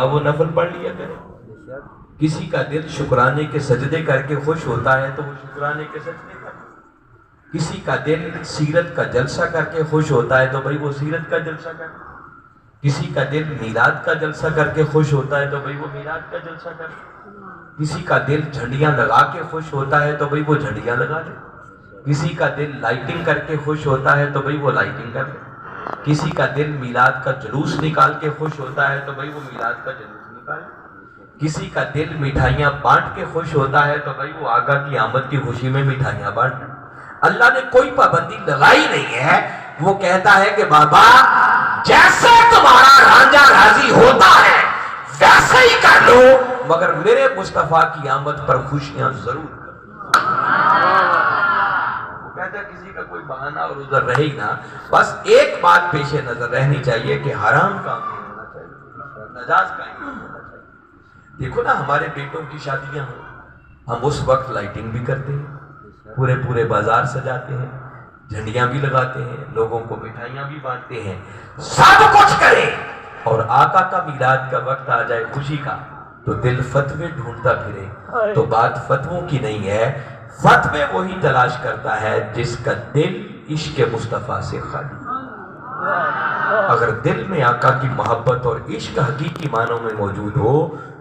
وہ نفل پڑھ لیا کرے. کسی کا دل شکرانے کے سجدے کر کے خوش ہوتا ہے تو وہ شکرانے کے سجدے کرے. کسی کا دل سیرت کا جلسہ کر کے خوش ہوتا ہے تو بھائی وہ سیرت کا جلسہ کرے. کسی کا دل میلاد کا جلسہ کر کے خوش ہوتا ہے تو بھائی وہ میلاد کا جلسہ کرے. کسی کا دل جھنڈیاں لگا کے خوش ہوتا ہے تو بھائی وہ جھنڈیاں لگا دے. کسی کا دل لائٹنگ کر کے خوش ہوتا ہے تو بھائی وہ لائٹنگ کر دے. کسی کا دل میلاد کا جلوس نکال کے خوش ہوتا ہے تو بھائی وہ میلاد کا جلوس نکالے. کسی کا دل مٹھائیاں بانٹ کے خوش ہوتا ہے تو بھائی وہ آقا کی آمد کی خوشی میں مٹھائیاں بانٹ. اللہ نے کوئی پابندی لگائی نہیں ہے. وہ کہتا ہے کہ بابا جیسے تمہارا رانجھا راضی ہوتا ہے ویسے ہی کر لو، مگر میرے مصطفیٰ کی آمد پر خوشیاں ضرور کرو. وہ کہتا ہے کسی کا کوئی بہانہ اور عذر رہے ہی نہ، بس ایک بات پیش نظر رہنی چاہیے کہ حرام کام نہیں ہونا چاہیے، ناجائز کام نہیں ہونا چاہیے. دیکھو نا ہمارے بیٹوں کی شادیاں ہوں، ہم اس وقت لائٹنگ بھی کرتے ہیں، پورے بازار سجاتے ہیں، جھنڈیاں بھی لگاتے ہیں، لوگوں کو مٹھائیاں بھی بانٹتے ہیں، سب کچھ کریں، اور آقا کا میلاد کا وقت آ جائے خوشی کا تو دل فتوے ڈھونڈتا پھرے. تو بات فتووں کی نہیں ہے، فتوے وہی تلاش کرتا ہے جس کا دل عشق مصطفیٰ سے خالی. اگر دل میں آقا کی محبت اور عشق حقیقی معنوں میں موجود ہو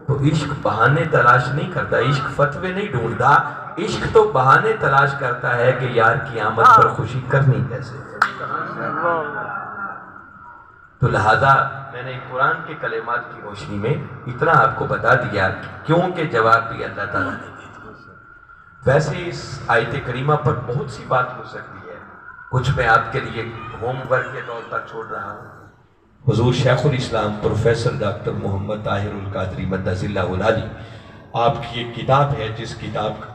تو عشق بہانے تلاش نہیں کرتا، عشق فتوے نہیں ڈھونڈتا، عشق تو بہانے تلاش کرتا ہے کہ یار کی آمد پر خوشی کرنی کیسے. تو لہذا میں نے قرآن کے کلمات کی روشنی میں اتنا آپ کو بتا دیا کیونکہ جواب بھی اللہ تعالیٰ نے دے دیا. ویسے اس آیت کریمہ پر بہت سی بات ہو سکتی ہے، کچھ میں آپ کے لیے ہوم ورک کے طور پر چھوڑ رہا ہوں. حضور شیخ الاسلام پروفیسر ڈاکٹر محمد طاہر القادری مدث اللہ العالی، آپ کی ایک کتاب ہے جس کتاب کا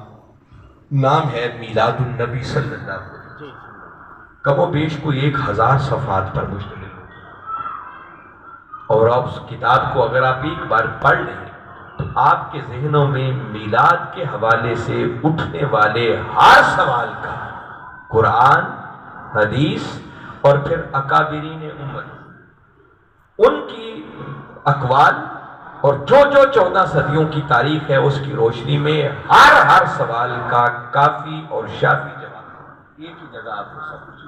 نام ہے میلاد النبی صلی اللہ علیہ وسلم. کم و بیش کوئی 1000 صفحات پر مشتمل ہے، اور اب اس کتاب کو اگر آپ ایک بار پڑھ لیں تو آپ کے ذہنوں میں میلاد کے حوالے سے اٹھنے والے ہر سوال کا قرآن، حدیث اور پھر اکابرین امت ان کی اقوال اور جو 14 صدیوں کی تاریخ ہے اس کی روشنی میں ہر سوال کا کافی اور شافی جواب ایک ہی جگہ آپ کو سب کچھ.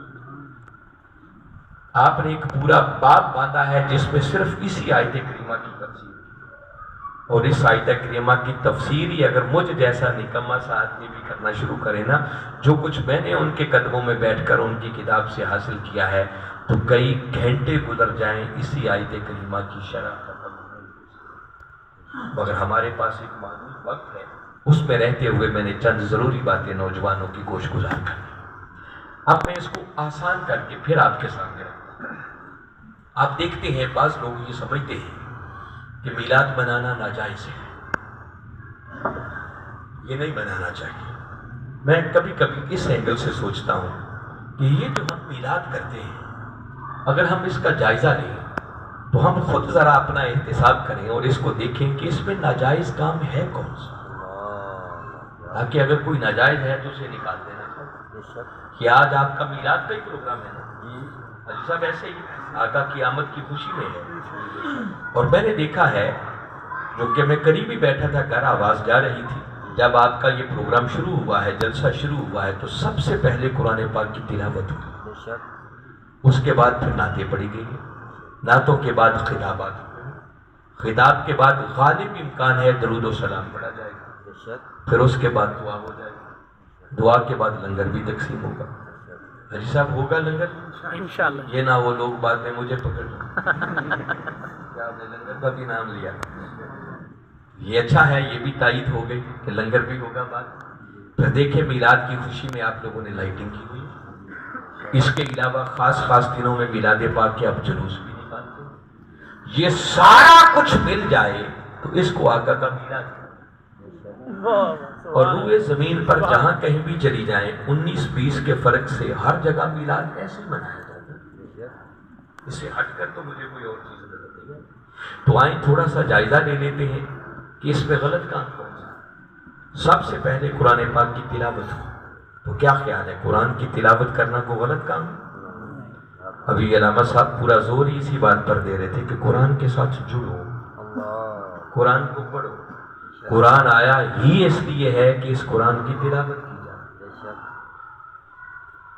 آپ نے ایک پورا باب باندھا ہے جس میں صرف اسی آیت کریمہ کی تفسیر، اور اس آیت کریمہ کی تفسیر ہی اگر مجھ جیسا نکما سا آدمی بھی کرنا شروع کرے نا، جو کچھ میں نے ان کے قدموں میں بیٹھ کر ان کی کتاب سے حاصل کیا ہے، تو کئی گھنٹے گزر جائیں اسی آیت کریمہ کی شرح ختم ہونے. مگر ہمارے پاس ایک معدود وقت ہے، اس میں رہتے ہوئے میں نے چند ضروری باتیں نوجوانوں کی گوش گزار کر. اب میں اس کو آسان کر کے پھر آپ کے سامنے رکھتا ہوں. آپ دیکھتے ہیں بعض لوگ یہ سمجھتے ہیں کہ میلاد منانا ناجائز ہے، یہ نہیں منانا چاہیے. میں کبھی کبھی اس اینگل سے سوچتا ہوں کہ یہ جو ہم میلاد کرتے ہیں، اگر ہم اس کا جائزہ لیں تو ہم خود ذرا اپنا احتساب کریں اور اس کو دیکھیں کہ اس میں ناجائز کام ہے کون سا، تاکہ اگر کوئی ناجائز ہے تو اسے نکال دینا چاہیے. کہ آج آپ کا میلاد کا ہی پروگرام ہے نا حاجی صاحب، ایسے ہی آقا کی آمد کی خوشی میں ہے. اور میں نے دیکھا ہے، جو کہ میں قریب ہی بیٹھا تھا گھر، آواز جا رہی تھی، جب آپ کا یہ پروگرام شروع ہوا ہے، جلسہ شروع ہوا ہے، تو سب سے پہلے قرآن پاک کی تلاوت ہوئی، اس کے بعد پھر نعتیں پڑھی گئی، نعتوں کے بعد خطابات ہوئے، خطاب کے بعد غالب امکان ہے درود و سلام پڑھا جائے گا، پھر اس کے بعد دعا ہو جائے گی، دعا کے بعد لنگر بھی تقسیم ہوگا. حجی صاحب ہوگا لنگر انشاءاللہ، یہ نہ وہ لوگ بعد میں مجھے پکڑ لیں کیا آپ نے لنگر کا بھی نام لیا. یہ اچھا ہے، یہ بھی تائید ہو گئی کہ لنگر بھی ہوگا بعد. پھر دیکھیں میلاد کی خوشی میں آپ لوگوں نے لائٹنگ کی ہوئی. اس کے علاوہ خاص دنوں میں میلاد پاک کے اب جلوس بھی نکالتے ہیں. یہ سارا کچھ مل جائے تو اس کو آقا کا میلاد. اور روئے زمین پر جہاں کہیں بھی چلی جائیں 19-20 کے فرق سے ہر جگہ میلاد ایسے منایا جاتا ہے. اس سے ہٹ کر تو مجھے کوئی اور چیز نظر نہیں ہے. تو آئیں تھوڑا سا جائزہ لے لیتے ہیں کہ اس میں غلط کام کون سا. سب سے پہلے قرآن پاک کی تلاوت ہو تو کیا خیال ہے قرآن کی تلاوت کرنا کو غلط کام؟ ابھی علامہ صاحب پورا زور ہی اسی بات پر دے رہے تھے کہ قرآن کے ساتھ جڑو، قرآن کو پڑھو. قرآن آیا ہی اس لیے ہے کہ اس قرآن کی تلاوت کی جائے،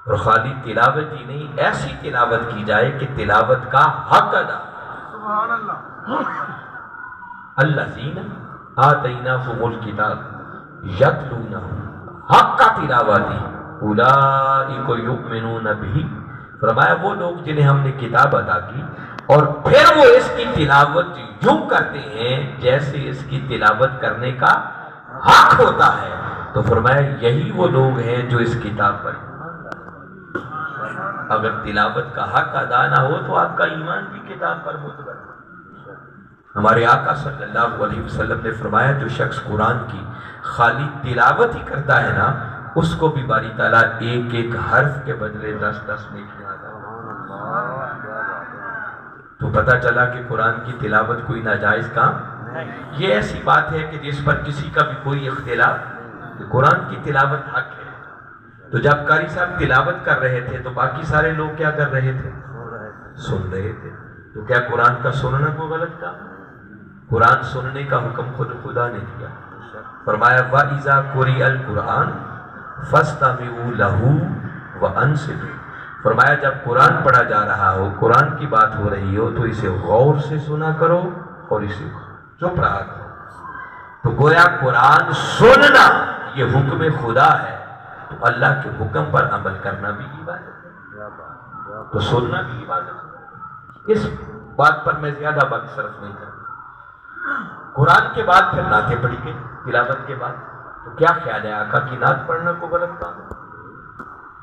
اور خالی تلاوت ہی نہیں، ایسی تلاوت کی جائے کہ تلاوت کا حق ادا. سبحان اللہ. الذین آتیناہم الکتاب یتلونہ حق تلاوتہ اولئک یؤمنون بہ. فرمایا وہ لوگ جنہیں ہم نے کتاب عطا کی اور پھر وہ اس کی تلاوت یوں کرتے ہیں جیسے اس کی تلاوت کرنے کا حق ہوتا ہے. تو فرمایا یہی وہ لوگ ہیں جو اس کتاب پر. اگر تلاوت کا حق ادا نہ ہو تو آپ کا ایمان بھی کتاب پر معتبر ہے. ہمارے آقا صلی اللہ علیہ وسلم نے فرمایا جو شخص قرآن کی خالی تلاوت ہی کرتا ہے نا، اس کو بھی باری تعالیٰ ایک ایک حرف کے بدلے 10 نیکیاں عطا. تو پتہ چلا کہ قرآن کی تلاوت کوئی ناجائز کام. یہ ایسی بات ہے کہ جس پر کسی کا بھی کوئی اختلاف کہ قرآن کی تلاوت حق ہے. تو جب قاری صاحب تلاوت کر رہے تھے تو باقی سارے لوگ کیا کر رہے تھے؟ سن رہے تھے. تو کیا قرآن کا سننا کوئی غلط کام؟ قرآن سننے کا حکم خود خدا نے دیا. فرمایا وَإِذَا قُرِئَ الْقُرْآنُ فَاسْتَمِعُوا لَهُ وَأَنصِتُوا. فرمایا جب قرآن پڑھا جا رہا ہو، قرآن کی بات ہو رہی ہو، تو اسے غور سے سنا کرو اور اسے چپ رہا کرو. تو گویا قرآن سننا یہ حکم خدا ہے، تو اللہ کے حکم پر عمل کرنا بھی عبادت ہے، تو سننا بھی عبادت ہے. اس بات پر میں زیادہ وقت صرف نہیں کرتا. قرآن کے بعد پھر نعتیں پڑھی گئی تلاوت کے بعد. تو کیا خیال ہے آقا کی نعت پڑھنا کو غلط کام ہے؟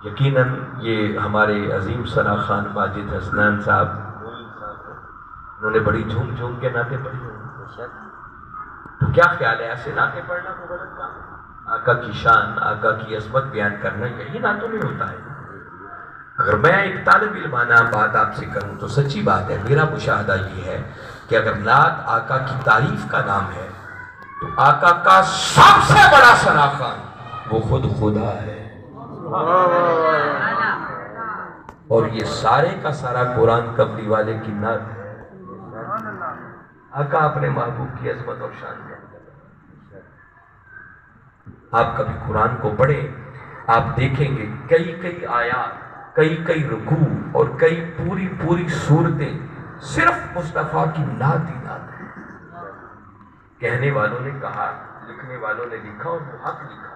یقیناً یہ ہمارے عظیم ثنا خان ماجد حسنان صاحب انہوں نے بڑی جھوم جھوم کے نعتیں پڑھی ہیں. تو کیا خیال ہے ایسے نعتیں پڑھنا کو غلط کام ہے؟ آقا کی شان، آقا کی عظمت بیان کرنا یہی نعتوں میں ہوتا ہے. اگر میں ایک طالب علمانہ بات آپ سے کروں تو سچی بات ہے، میرا مشاہدہ یہ ہے کہ اگر نعت آقا کی تعریف کا نام ہے تو آقا کا سب سے بڑا ثنا خان وہ خود خدا ہے. اور یہ سارے کا سارا قرآن کملی والے کی نعت ہے. آقا اپنے محبوب کی عظمت اور شان بیان کر رہے ہیں. آپ کبھی قرآن کو پڑھیں، آپ دیکھیں گے کئی آیات، کئی رکوع اور کئی پوری صورتیں صرف مصطفیٰ کی نعت ہی نعت ہے. کہنے والوں نے کہا، لکھنے والوں نے لکھا اور وہ حق لکھا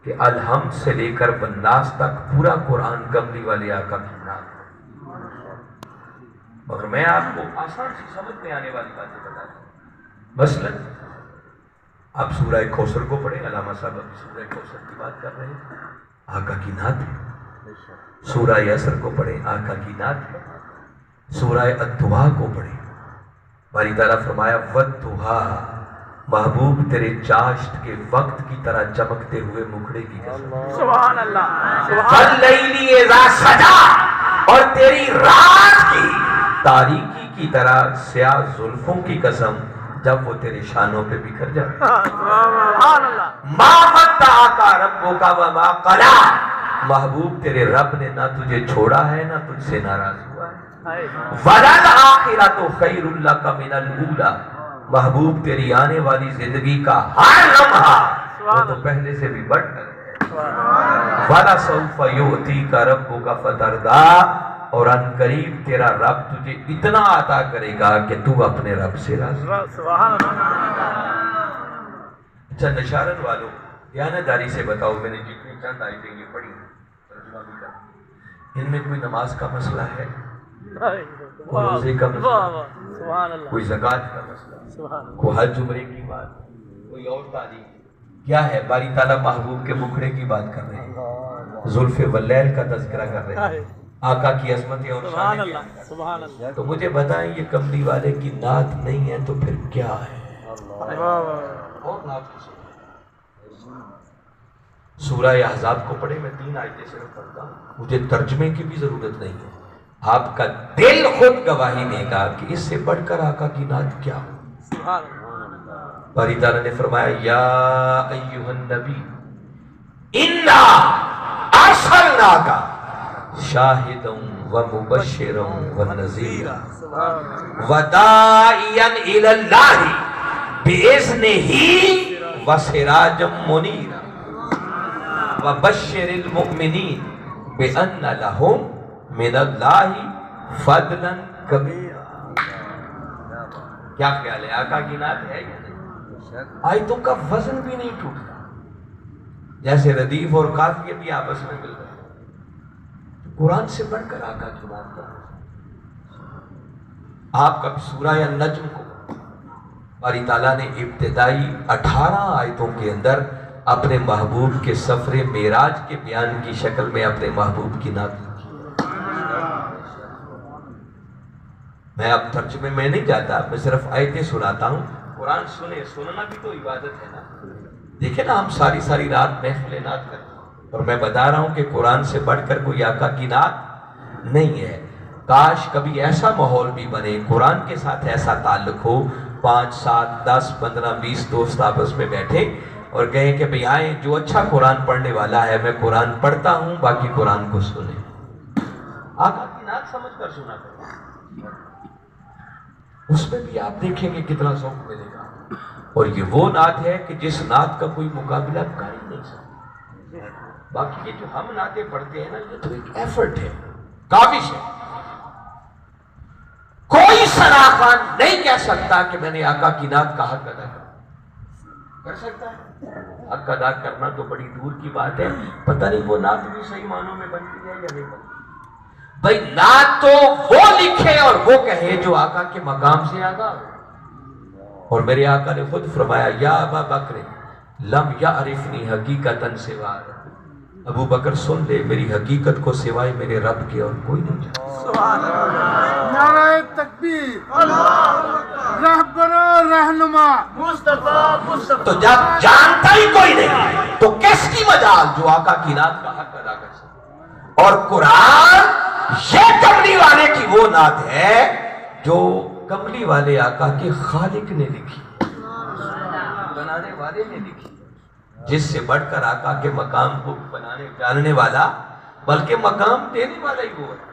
کہ الحمد سے لے کر والناس تک پورا قرآن کملی والے آقا کی نعت ہے. مگر میں آپ کو آسان سی سمجھ میں آنے والی باتیں بتاتا ہوں. مثلاً آپ سورہ کوثر کو پڑھیں، علامہ صاحب ابھی سورہ کوثر کی بات کر رہے ہیں، آقا کی نعت ہے. سورہ یسر کو پڑھیں، آقا کی نعت ہے. سورہ الضحیٰ کو پڑھیں، باری تعالیٰ فرمایا وَالضحیٰ، محبوب تیرے چاشت کے وقت کی طرح چمکتے ہوئے مکھڑے کی قسم. سبحان اللہ. وَاللَّيْلِ اِذَا سَجَا، اور تیری رات کی تاریکی کی طرح سیاہ زلفوں کی قسم جب وہ تیرے شانوں پہ بکھر جائے. سبحان اللہ. مَا وَدَّعَكَ رَبُّكَ وَمَا قَلَىٰ، محبوب تیرے رب نے نہ تجھے چھوڑا ہے نہ تجھ سے ناراض ہوا ہے. وَلَلْآخِرَةُ خَيْرٌ لَكَ مِنَ الْأُولَىٰ، محبوب تیری آنے والی زندگی کا ہر لمحہ وہ تو پہلے سے بھی بڑھ کر ہے. وَلَسَوْفَ يُؤْتِيكَ رَبُّكَ فَتَرْضَىٰ، اور ان قریب تیرا رب تجھے اتنا عطا کرے گا کہ تو اپنے رب سے راضی. سبحان اللہ. اچھا نشارن والوں دیانتداری سے بتاؤ، میں نے جتنی چند آیتیں یہ پڑھی ترجمہ بھی کر، ان میں کوئی نماز کا مسئلہ ہے، کوئی روزے کا مسئلہ، کوئی زکوٰۃ کا مسئلہ، کوئی حج عمرے کی بات، کوئی اور تعلیم؟ کیا ہے؟ باری تعالیٰ محبوب کے مکھڑے کی بات کر رہے ہیں، زلف واللیل کا تذکرہ کر رہے ہیں، آقا کی عظمتیں اور شانیں بیان کر رہے ہیں. تو مجھے بتائیں یہ کملی والے کی نعت نہیں ہے تو پھر کیا ہے؟ اور نعت کسی سورہ احزاب کو پڑھے، میں 3 آیتیں صرف پڑھتا ہوں، مجھے ترجمے کی بھی ضرورت نہیں ہے. آپ کا دل خود گواہی دے گا کہ اس سے بڑھ کر آقا کی نعت کیا ہو. باری تعالیٰ نے فرمایا یا ایھا النبی انا ارسلناک شاہدا ومبشرا ونذیرا وداعیا الی اللہ بإذنہ وسراجا منیرا وبشر المؤمنین بأن لہم من اللہ فضلا کبیرا۔ کیا خیال ہے، آقا کی نعت ہے یا نہیں؟ آیتوں کا وزن بھی نہیں ٹوٹتا، جیسے ردیف اور قافیے بھی آپس میں مل رہے ہیں۔ قرآن سے بڑھ کر آقا کی نعت کا آپ کا سورہ نجم کو باری تعالیٰ نے ابتدائی 18 آیتوں کے اندر اپنے محبوب کے سفر معراج کے بیان کی شکل میں اپنے محبوب کی نعت لکھی۔ میں اب ترجمے میں نہیں جاتا، میں صرف آیتیں سناتا ہوں۔ قرآن سننا بھی تو عبادت ہے نا۔ دیکھیں نا، ہم ساری رات محفل نعت کرتے ہیں اور میں بتا رہا ہوں کہ قرآن سے بڑھ کر کوئی آقا کی نعت نہیں ہے۔ کاش کبھی ایسا ماحول بھی بنے، قرآن کے ساتھ ایسا تعلق ہو، 5 7 10 15 20 دوست آپس میں بیٹھے اور کہیں کہ بھئی آئیں، جو اچھا قرآن پڑھنے والا ہے میں قرآن پڑھتا ہوں، باقی قرآن کو سنیں۔ آقا کی نعت سمجھ کر سنا کریں، اس میں بھی آپ دیکھیں گے کتنا ذوق ملے گا۔ اور یہ وہ نعت ہے کہ جس نعت کا کوئی مقابلہ کر ہی نہیں سکتا۔ باقی یہ جو ہم نعتیں پڑھتے ہیں نا، یہ تو ایک ایفرٹ ہے، کاوش ہے۔ کوئی ثناخوان نہیں کہہ سکتا کہ میں نے آقا کی نعت کا حق ادا کر سکتا ہے؟ حق ادا کرنا تو بڑی دور کی بات ہے، پتہ نہیں وہ نعت بھی صحیح معنوں میں بنتی ہے یا نہیں بنتی۔ بھائی نعت تو وہ لکھے اور وہ کہے جو آقا کے مقام سے آگاہ ہو۔ اور میرے آقا نے خود فرمایا، یا ابا بکر لم یعرفنی حقیقتاً سوا، ابو بکر سن لے، میری حقیقت کو سوائے میرے رب کے اور کوئی نہیں جانتا۔ سبحان اللہ، نعرہ تکبیر، رہبر رہنما مصطفیٰ۔ تو جب جانتا ہی کوئی نہیں تو کس کی مجال جو آقا کی نعت کا حق ادا کر سکے؟ اور قرآن یہ کملی والے کی وہ نعت ہے جو کملی والے آقا کے خالق نے لکھی، بنانے والے نے لکھی، جس سے بڑھ کر آقا کے مقام کو بنانے جاننے والا بلکہ مقام دینے والا ہی وہ ہے۔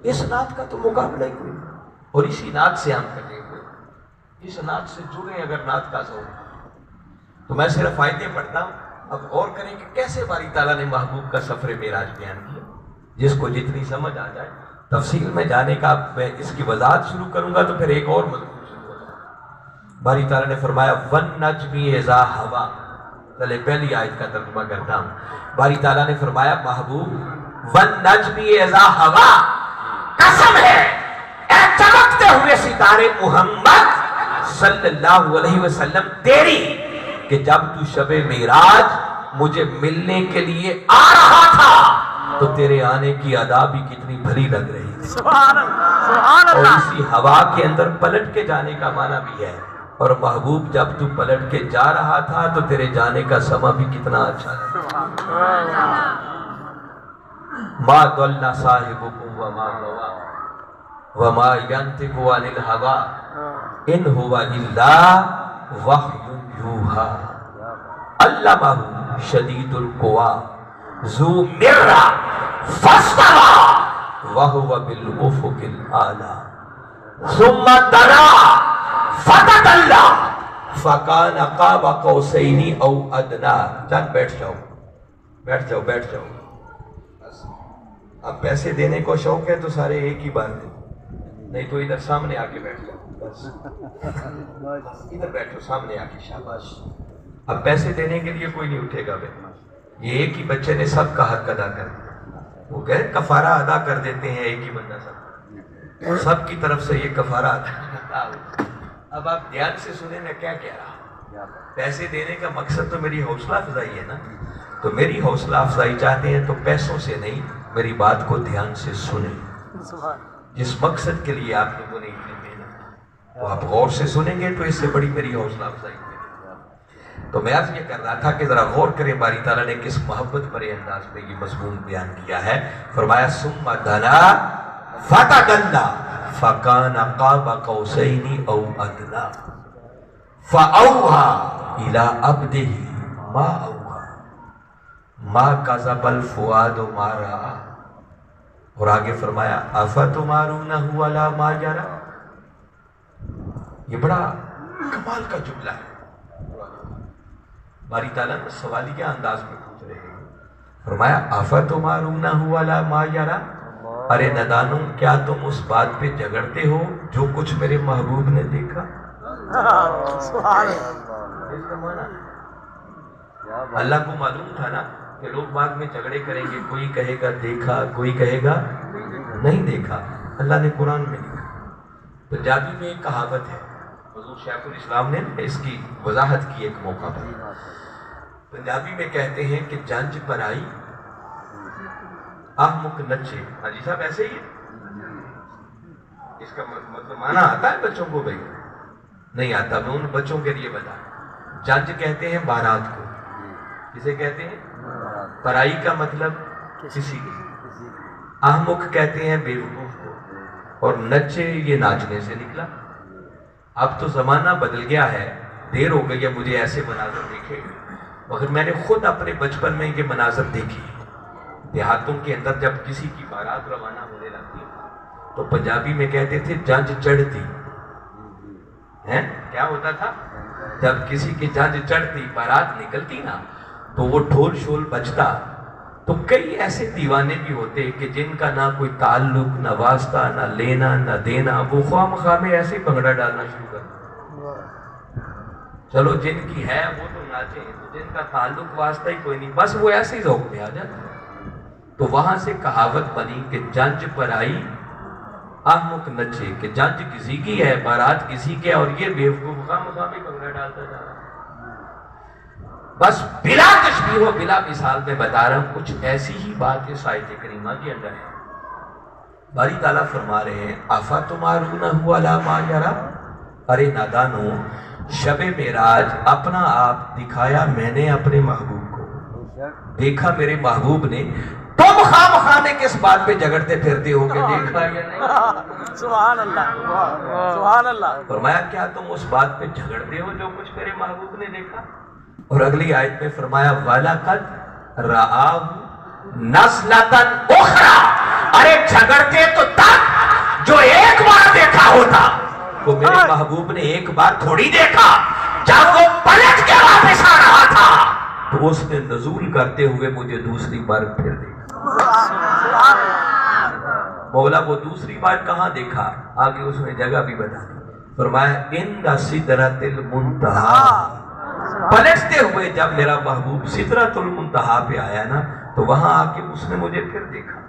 اس نعت کا تو مقابلہ ہی کوئی نہیں، اور اسی نعت سے ہم کٹے ہوئے، اس نعت سے جڑے اگر نعت کا ذوق تو میں صرف آیتیں پڑھتا ہوں۔ اب غور کریں کہ کیسے باری تعالیٰ نے محبوب کا سفر معراج بیان کیا، جس کو جتنی سمجھ آ جائے۔ تفصیل میں جانے کا میں اس کی وضاحت شروع کروں گا تو پھر ایک اور مضمون شروع ہوگا۔ باری تعالیٰ نے فرمایا وَالنَّجْمِ إِذَا هَوَىٰ، چلے پہلی آیت کا ترجمہ کرتا ہوں۔ باری تعالیٰ نے فرمایا محبوب وَالنَّجْمِ إِذَا هَوَىٰ، قسم ہے اے چمکتے ہوئے ستارے محمد صلی اللہ علیہ وسلم تیری، کہ جب تو شب معراج مجھے ملنے کے لیے آ رہا تھا تو تیرے آنے کی ادا بھی کتنی بھلی لگ رہی تھی۔ سبحان اللہ، سبحان اور اللہ۔ اسی ہوا کے اندر پلٹ کے جانے کا معنی بھی ہے۔ اور محبوب جب تو پلٹ کے جا رہا تھا تو تیرے جانے کا سما بھی کتنا اچھا لگا۔ ما ضل صاحبکم وما غویٰ وما ینطق عن الہویٰ ان هو الا وحی یوحیٰ علمہ شدید القویٰ ذو مرہ فاستویٰ وہو بالافق الاعلیٰ ثم دنا فتدلی فکان قاب قوسین او ادنیٰ۔ چند بیٹھ جاؤ بیٹھ جاؤ بیٹھ جاؤ۔ اب پیسے دینے کو شوق ہے تو سارے ایک ہی بار دیں، نہیں تو ادھر سامنے آ کے بیٹھ جاؤ، بس ادھر بیٹھو سامنے آ کے، شاباش۔ اب پیسے دینے کے لیے کوئی نہیں اٹھے گا بھائی، یہ ایک ہی بچے نے سب کا حق ادا کر دیا۔ وہ کہے کفارہ ادا کر دیتے ہیں، ایک ہی بندہ سب کی طرف سے یہ کفارہ ادا۔ اب آپ دھیان سے سنیں میں کیا کہہ رہا ہوں۔ پیسے دینے کا مقصد تو میری حوصلہ افزائی ہے نا، تو میری حوصلہ افزائی چاہتے ہیں تو پیسوں سے نہیں، میری بات کو دھیان سے سنیں۔ جس مقصد کے لیے آپ لوگوں نے اتنی محنت، وہ آپ غور سے سنیں گے تو اس سے بڑی میری حوصلہ افزائی ہوگی۔ تو میں عرض یہ کر رہا تھا کہ ذرا غور کریں باری تعالیٰ نے کس محبت بھرے انداز میں یہ مضمون بیان کیا ہے۔ فرمایا ثم دنا فتدلی فکان قاب قوسین او ادنیٰ فاوحی الی عبدہ ما اوحی ما کذب الفؤاد ما رأی اور آگے فرمایا افتمارونہ علی ما یری. یہ بڑا کمال کا جملہ ہے. باری تعالیٰ نے سوالیہ انداز میں پوچھ رہے ہیں. فرمایا افتمارونہ علی ما یری. ارے نادانوں کیا تم اس بات پہ جھگڑتے ہو جو کچھ میرے محبوب نے دیکھا؟ اللہ کو معلوم تھا نا کہ لوگ بعد میں جھگڑے کریں گے, کوئی کہے گا دیکھا, کوئی کہے گا نہیں دیکھا. اللہ نے قرآن میں لکھا. پنجابی میں ایک کہاوت ہے, حضور شیخ الاسلام نے اس کی وضاحت کی ایک موقع پر. پنجابی میں کہتے ہیں کہ جنج پر آئی احمق نچے. حاجی صاحب ایسے ہی ہے, اس کا مطلب معنی آتا ہے بچوں کو؟ بھائی نہیں آتا, میں ان بچوں کے لیے بتا. جنج کہتے ہیں بارات کو, کسے کہتے ہیں؟ پرائی کا مطلب کسی کی. احمق کہتے ہیں بیوقوف کو, اور نچے یہ ناچنے سے نکلا. اب تو زمانہ بدل گیا ہے, دیر ہو گئی ہے مجھے ایسے مناظر دیکھے, مگر میں نے خود اپنے بچپن میں یہ مناظر دیکھی. دیہاتوں کے اندر جب کسی کی بارات روانہ ہونے لگتی تو پنجابی میں کہتے تھے جنج چڑھتی. کیا ہوتا تھا؟ جب کسی کی جنج چڑھتی, بارات نکلتی نا, تو وہ ڈھول شول بجتا. تو کئی ایسے دیوانے بھی ہوتے کہ جن کا نہ کوئی تعلق, نہ واسطہ, نہ لینا نہ دینا, وہ خواہ مخواہ میں ایسے بھنگڑا ڈالنا شروع کر. چلو جن کی ہے وہ تو ناچیں, تو جن کا تعلق واسطہ ہی کوئی نہیں, بس وہ ایسے ہی ذوق میں آ جاتا. تو وہاں سے کہاوت بنی کہ جنج پر آئی احمق نچے, کہ جنج کسی کی ہے, بارات کسی کے, اور یہ بیوقوف خواہ مخواہ میں بھنگڑا ڈالتا جا رہا. بس بلا تشبیہ و بلا مثال میں بتا رہا ہوں, کچھ ایسی ہی بات اس آیت کریمہ کے اندر ہے. باری تعالیٰ فرما رہے ہیں افتمارونہ علی ما یری. ارے نادانوں, شب معراج اپنا آپ دکھایا میں نے اپنے محبوب کو, دیکھا میرے محبوب نے. تم خواہ مخواہ میں کس بات پہ جھگڑتے پھرتے ہو کہ دیکھا یا نہیں؟ سبحان اللہ, سبحان اللہ. فرمایا کیا تم اس بات پہ جھگڑتے ہو جو کچھ میرے محبوب نے دیکھا؟ اور اگلی آیت میں فرمایا وَلَقَدْ رَآهُ نَزْلَةً أُخْرَى. ارے جھگڑتے تو تب جو ایک بار دیکھا ہوتا. وہ میرے محبوب نے ایک بار تھوڑی دیکھا, جب وہ پلٹ کے واپس آ رہا تھا تو اس نے نزول کرتے ہوئے مجھے دوسری بار پھر دیکھا. مولا وہ دوسری بار کہاں دیکھا؟ آگے اس نے جگہ بھی بتا دی. فرمایا عند سدرۃ المنتہی. پلٹتے ہوئے جب میرا محبوب سدرۃ المنتہی پہ آیا نا, تو وہاں آ کے اس نے مجھے پھر دیکھا.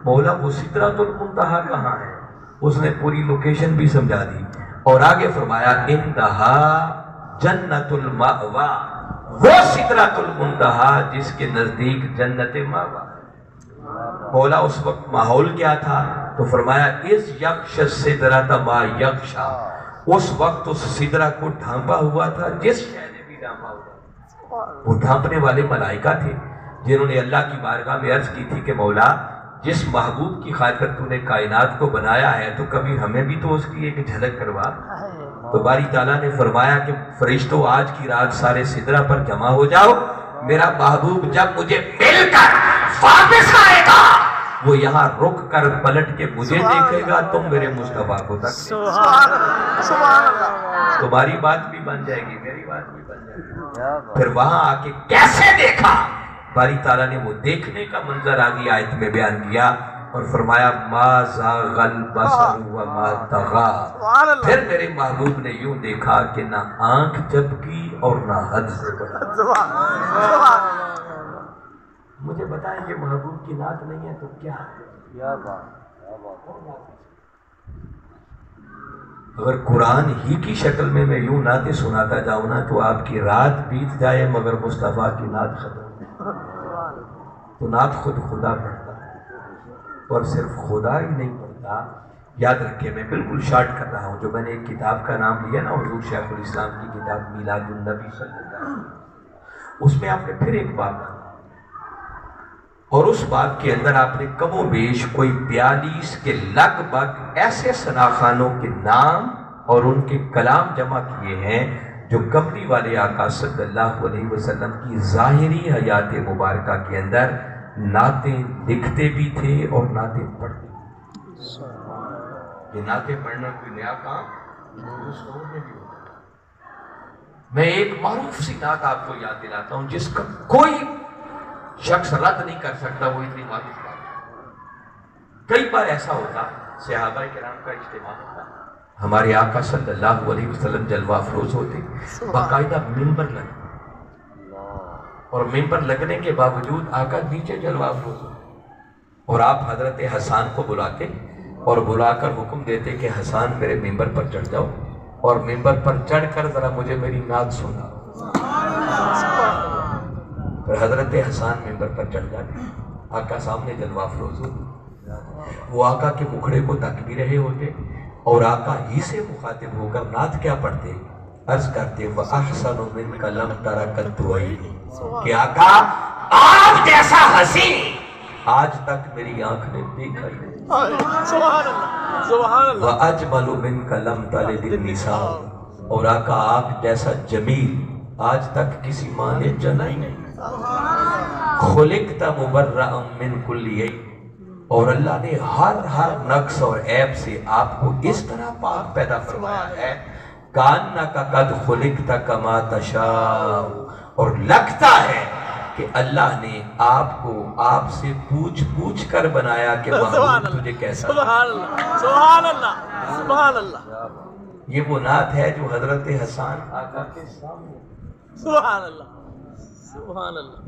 مولا وہ سدرۃ المنتہی کہاں ہے؟ اس نے پوری لوکیشن بھی سمجھا دی. اور آگے فرمایا عندہا جنت المأوی. وہ سدرۃ المنتہی جس کے نزدیک جنت مأوی. مولا اس وقت ماحول کیا تھا؟ تو فرمایا اس یکش سدرۃ ما یکشا. اس وقت اس سدرہ کو ڈھانپا ہوا تھا جس شے نے بھی ڈھانپا ہوا. وہ ڈھانپنے والے ملائکہ تھے جنہوں نے اللہ کی بارگاہ میں عرض کی تھی کہ مولا جس محبوب کی خاطر تو نے کائنات کو بنایا ہے تو کبھی ہمیں بھی تو اس کی ایک جھلک کروا. تو باری تعالیٰ نے فرمایا کہ فرشتوں آج کی رات سارے سدرہ پر جمع ہو جاؤ, میرا محبوب جب مجھے مل کر واپس آئے گا وہ یہاں رک کر پلٹ کے مجھے دیکھے گا, تم میرے مصطفیٰ کو تک. تمہاری بات بھی بن جائے گی, میری بات بھی بن جائے گی. پھر وہاں آ کے کیسے دیکھا؟ باری تعالیٰ نے وہ دیکھنے کا منظر آگے آیت میں بیان کیا اور فرمایا ما زاغ البصر وما طغى. پھر میرے محبوب نے یوں دیکھا کہ نہ آنکھ جھپکی اور نہ حد سے بڑھا. مجھے بتائیں یہ محبوب کی نعت نہیں ہے تو کیا ہے؟ اگر قرآن ہی کی شکل میں یوں نعتیں سناتا جاؤں نا تو آپ کی رات بیت جائے مگر مصطفیٰ کی نعت ختم. تو نعت خود خدا پڑھتا ہے, اور صرف خدا ہی نہیں پڑھتا. یاد رکھیں میں بالکل شارٹ کر رہا ہوں, جو میں نے ایک کتاب کا نام لیا نا حضور شیخ الاسلام کی کتاب میلاد النبی صلی اللہ علیہ وسلم, اس میں آپ نے پھر ایک بات کہا, اور اس بات کے اندر آپ نے کم و بیش کوئی 42 کے لگ بھگ ایسے ثناخانوں کے نام اور ان کے کلام جمع کیے ہیں جو کملی والے آقا صلی اللہ علیہ وسلم کی ظاہری حیات مبارکہ کے اندر نعتیں لکھتے بھی تھے اور نعتیں پڑھتے بھی. یہ نعتیں پڑھنا کوئی نیا کام اس دور میں بھی ہوتا ہے. میں ایک معروف سی نعت آپ کو یاد دلاتا ہوں جس کا کوئی شخص رد نہیں کر سکتا, وہ اتنی معروف بات ہے. کئی بار ایسا ہوتا صحابہ کرام کا اجتماع ہوتا, ہمارے آقا صلی اللہ علیہ وسلم جلوہ افروز ہوتے, باقاعدہ ممبر لگتے, اور ممبر لگنے کے باوجود آقا نیچے جلوہ افروز ہوتے, اور آپ حضرت حسان کو بلاتے اور بلا کر حکم دیتے کہ حسان میرے ممبر پر چڑھ جاؤ, اور ممبر پر چڑھ کر ذرا مجھے میری نعت سنا. پھر حضرت حسان ممبر پر چڑھ جاتے, آقا سامنے جلوہ افروز ہوتے, وہ آقا کے مکھڑے کو تک بھی رہے ہوتے, اور آقا ہی سے مخاطب ہو کر نعت کیا پڑھتے, عرض کرتے وَأَحْسَنُ مِنْكَ لَمْ تَرَ قَطُّ عَيْنِي, کہ آقا آپ جیسا حسین آج تک میری آنکھ نے دیکھا ہی نہیں. سبحان اللہ سبحان اللہ. وَأَجْمَلُ مِنْكَ لَمْ تَلِدِ النِّسَاءُ, اور آقا آپ جیسا جمیل آج تک کسی ماں نے جنا ہی نہیں. خُلِقْتَ مُبَرَّأً مِنْ كُلِّ عَيْبٍ, اور اللہ نے ہر نقص اور عیب سے آپ کو اس طرح پاک پیدا فرمایا ہے, کَأَنَّكَ قَدْ خُلِقْتَ كَمَا تَشَاءُ, اور لگتا ہے کہ اللہ نے آپ کو آپ سے پوچھ کر بنایا کہ محمود تجھے کیسا. سبحان اللہ سبحان اللہ سبحان اللہ. یہ وہ نعت ہے جو حضرت حسان آقا کے سامنے, سبحان اللہ سبحان اللہ,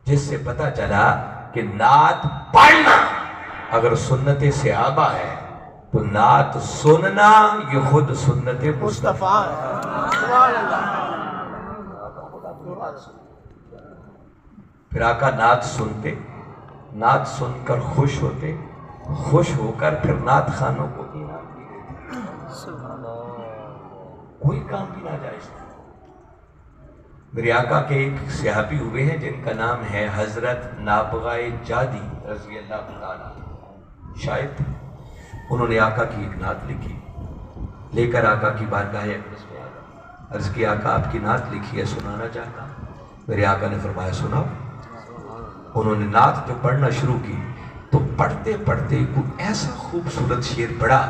جس سے پتہ چلا کہ نعت پڑھنا اگر سنت صحابہ ہے تو نعت سننا یہ خود سنت مصطفیٰ ہے. سبحان اللہ. پھر آقا نعت سنتے, نعت سن کر خوش ہوتے, خوش ہو کر پھر نعت خانوں کو انعام بھی دیتے. کوئی کام بھی ناجائز نہیں. میرے آقا کے ایک صحابی ہوئے ہیں جن کا نام ہے حضرت نابغہ جادی رضی اللہ تعالیٰ, شاید انہوں نے آقا کی ایک نعت لکھی, لے کر آقا کی بارگاہ اقدس میں آیا, عرض کی آقا آپ کی نعت لکھی ہے, سنانا چاہتا ہوں. میرے آقا نے فرمایا سناؤ. انہوں نے نعت جو پڑھنا شروع کی تو پڑھتے پڑھتے کوئی ایسا خوبصورت شعر پڑھا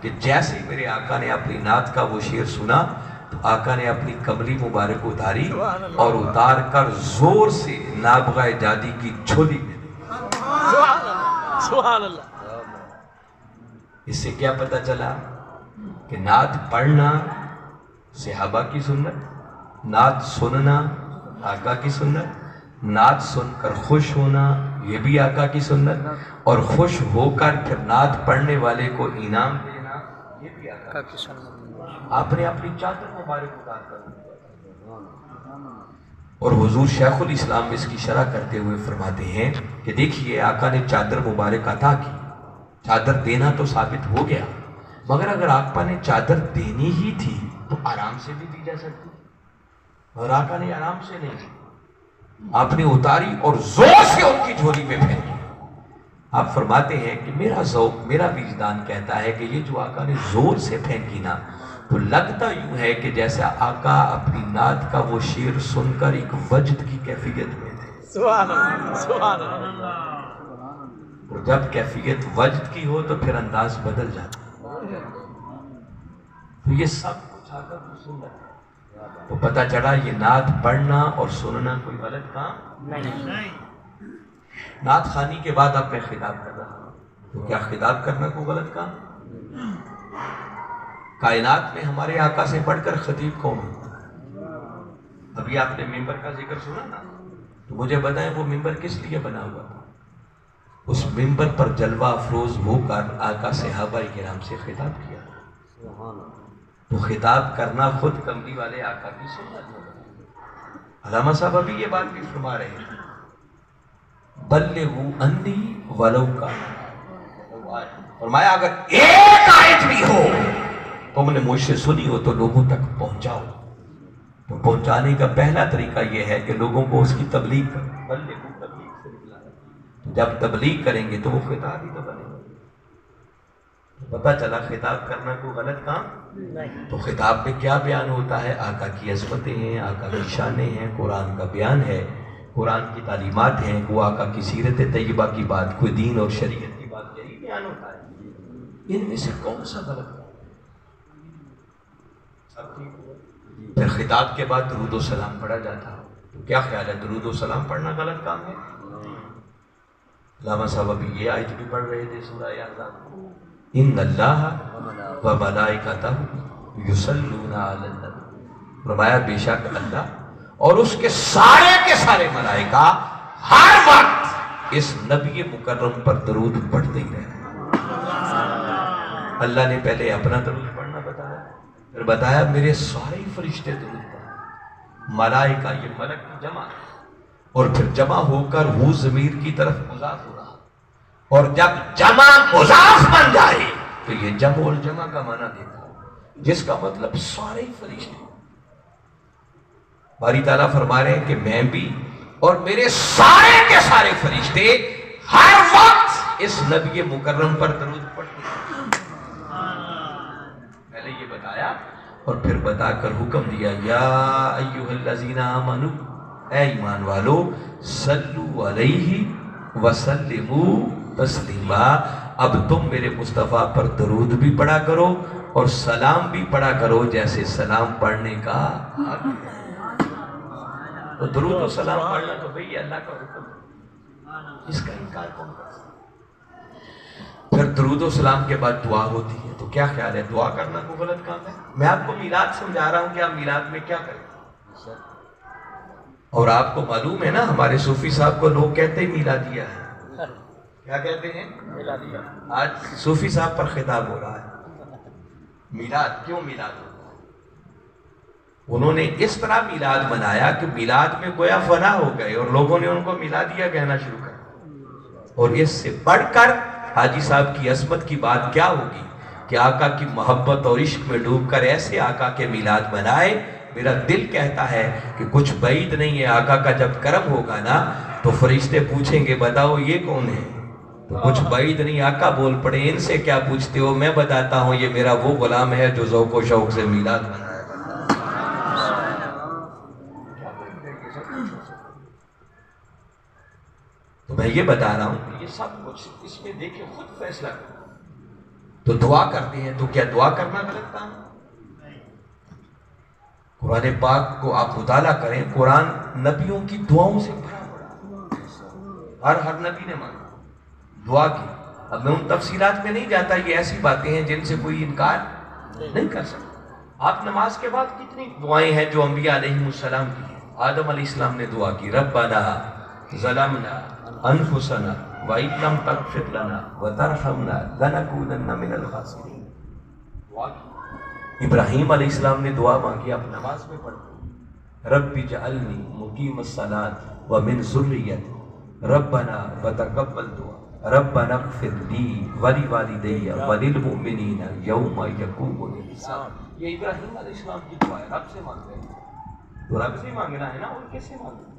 کہ جیسے میرے آقا نے اپنی نعت کا وہ شعر سنا تو آقا نے اپنی کملی مبارک اتاری اور اتار کر زور سے نابغہ جادی کی جھولی میں. سبحان اللہ. اس سے کیا پتہ چلا کہ نعت پڑھنا صحابہ کی سنت, نعت سننا آقا کی سنت, نعت سن کر خوش ہونا یہ بھی آقا کی سنت, اور خوش ہو کر پھر نعت پڑھنے والے کو انعام دینا یہ بھی آقا کی سنت. آپ نے اپنی چادر مبارک اتار کر, اور حضور شیخ الاسلام اس کی شرح کرتے ہوئے فرماتے ہیں کہ دیکھیے آقا نے چادر مبارک عطا کی, چادر دینا تو ثابت ہو گیا, مگر اگر آقا نے چادر دینی ہی تھی تو آرام سے بھی دی جا سکتی, اور آقا نے آرام سے نہیں دی, آپ نے اتاری اور زور سے ان کی جھولی میں پھینکی. آپ فرماتے ہیں کہ میرا ذوق, میرا وجدان کہتا ہے کہ یہ جو آقا نے زور سے پھینکی نا تو لگتا یوں ہے کہ جیسا آقا اپنی نعت کا وہ شعر سن کر ایک وجد کی کیفیت میں تھے. سبحان اللہ سبحان اللہ. اور جب کیفیت وجد کی ہو تو پھر انداز بدل جاتا ہے. تو یہ سب کچھ آقا کی سنت ہے. تو پتہ چلا یہ نعت پڑھنا اور سننا کوئی غلط کام نہیں. نعت خوانی کے بعد اب میں خطاب کر رہا ہوں, تو کیا خطاب کرنا کوئی غلط کام؟ کائنات میں ہمارے آقا سے بڑھ کر خطیب کون ہوتا ہے؟ ابھی آپ نے ممبر کا ذکر سنا نا, تو مجھے بتائیں وہ ممبر کس لیے بنا ہوا تھا؟ اس ممبر پر جلوہ افروز ہو کر آقا صحابہ کرام سے خطاب کیا. تو خطاب کرنا خود کملی والے آقا کی سنت ہے. علامہ صاحب ابھی یہ بات بھی فرما رہے ہیں, بلغوا انی ولو کان, فرمایا اگر ایک آیت بھی ہو تم نے مجھ سے سنی ہو تو لوگوں تک پہنچاؤ. تو پہنچانے کا پہلا طریقہ یہ ہے کہ لوگوں کو اس کی تبلیغ کرو. بلغوا تبلیغ سے نکلا ہے, جب تبلیغ کریں گے تو وہ خطاب ہی تو بنے گا. پتہ چلا خطاب کرنا کوئی غلط کام نہیں. تو خطاب میں کیا بیان ہوتا ہے؟ آقا کی عظمتیں ہیں, آقا کی شانیں ہیں, قرآن کا بیان ہے. قرآن کی تعلیمات ہیں، وہ آقا کی سیرت طیبہ کی بات، کوئی دین اور شریعت کی بات یہی بیان ہوتا ہے، ان میں سے کون سا غلط ہے؟ پھر خطاب کے بعد درود و سلام پڑھا جاتا ہے، تو کیا خیال ہے درود و سلام پڑھنا غلط کام ہے؟ علامہ صاحب ابھی یہ آیت بھی پڑھ رہے تھے سورہ احزاب، ان اللہ و ملائکتہ یصلون علی النبی، فرمایا بے شک اللہ اور اس کے سارے ملائکہ ہر وقت اس نبی مکرم پر درود پڑھتے ہی رہے۔ اللہ نے پہلے اپنا درود پڑھنا بتایا، پھر بتایا میرے سارے فرشتے درود پڑھیں، ملائکہ یہ ملک کی جمع ہے، اور پھر جمع ہو کر وہ ضمیر کی طرف مضاف ہو رہا، اور جب جمع مضاف بن جائے تو یہ جمع الجمع کا معنی دیتا ہے، جس کا مطلب سارے فرشتے۔ باری تعالیٰ فرما رہے ہیں کہ میں بھی اور میرے سارے کے سارے فرشتے ہر وقت اس نبی مکرم پر درود پڑھتے ہیں۔ پہلے یہ بتایا اور پھر بتا کر حکم دیا، یا ایھا الذین آمنوا، اے ایمان والو، صلو علیہ وسلموا تسلیما، اب تم میرے مصطفیٰ پر درود بھی پڑھا کرو اور سلام بھی پڑھا کرو جیسے سلام پڑھنے کا حق ہے۔ تو درود و سلام پڑھنا تو بھئی اللہ کا حکم ہے، اس کا انکار کون کر سکتا؟ پھر درود و سلام کے بعد دعا ہوتی ہے، تو کیا خیال ہے دعا کرنا کوئی غلط کام ہے؟ میں آپ کو میلاد سمجھا رہا ہوں کہ آپ میلاد میں کیا کریں، اور آپ کو معلوم ہے نا ہمارے صوفی صاحب کو لوگ کہتے ہیں میلادیہ ہے، کیا کہتے ہیں؟ میلادیہ۔ آج صوفی صاحب پر خطاب ہو رہا ہے، میلاد کیوں میلاد ہوتا ہے؟ انہوں نے اس طرح میلاد منایا کہ میلاد میں گویا فنا ہو گئے اور لوگوں نے ان کو میلادیہ کہنا شروع کر، اور اس سے بڑھ کر حاجی صاحب کی عظمت کی بات کیا ہوگی کہ آقا کی محبت اور عشق میں ڈوب کر ایسے آقا کے میلاد منائے۔ میرا دل کہتا ہے کہ کچھ بعید نہیں ہے، آقا کا جب کرم ہوگا نا تو فرشتے پوچھیں گے بتاؤ یہ کون ہے، تو کچھ بعید نہیں آقا بول پڑے ان سے کیا پوچھتے ہو، میں بتاتا ہوں یہ میرا وہ غلام ہے جو ذوق و شوق سے میلاد منائے۔ تو میں یہ بتا رہا ہوں کہ یہ سب کچھ اس میں دیکھیں خود فیصلہ کریں۔ تو دعا کرتے ہیں تو کیا دعا کرنا غلط کام ہے؟ قرآن پاک کو آپ مطالعہ کریں، قرآن نبیوں کی دعاؤں سے بھرا پڑا، ہر نبی نے مانگا دعا کی۔ اب میں ان تفصیلات میں نہیں جاتا، یہ ایسی باتیں ہیں جن سے کوئی انکار نہیں کر سکتا۔ آپ نماز کے بعد کتنی دعائیں ہیں جو انبیاء علیہ السلام کی ہیں۔ آدم علیہ السلام نے دعا کی، ربنا ظلمنا انفسنا وَإِن لَّمْ تَغْفِرْ لَنَا وَتَرْحَمْنَا لَنَكُونَنَّ مِنَ الْخَاسِرِينَ۔ دعا کی۔ ابراہیم علیہ السلام نے دعا مانگی، آپ نماز میں پڑھتے رب اجعلنی مقیم الصلاۃ ومن ذریتی ربنا وتقبل دعا ربنا اغفر لی ولوالدی وللمؤمنین یوم یقوم الحساب۔ یہ ابراہیم علیہ السلام کی دعا ہے، رب سے مانگ رہے ہیں، تو رب سے مانگنا ہے نا، اور کیسے مانگنا؟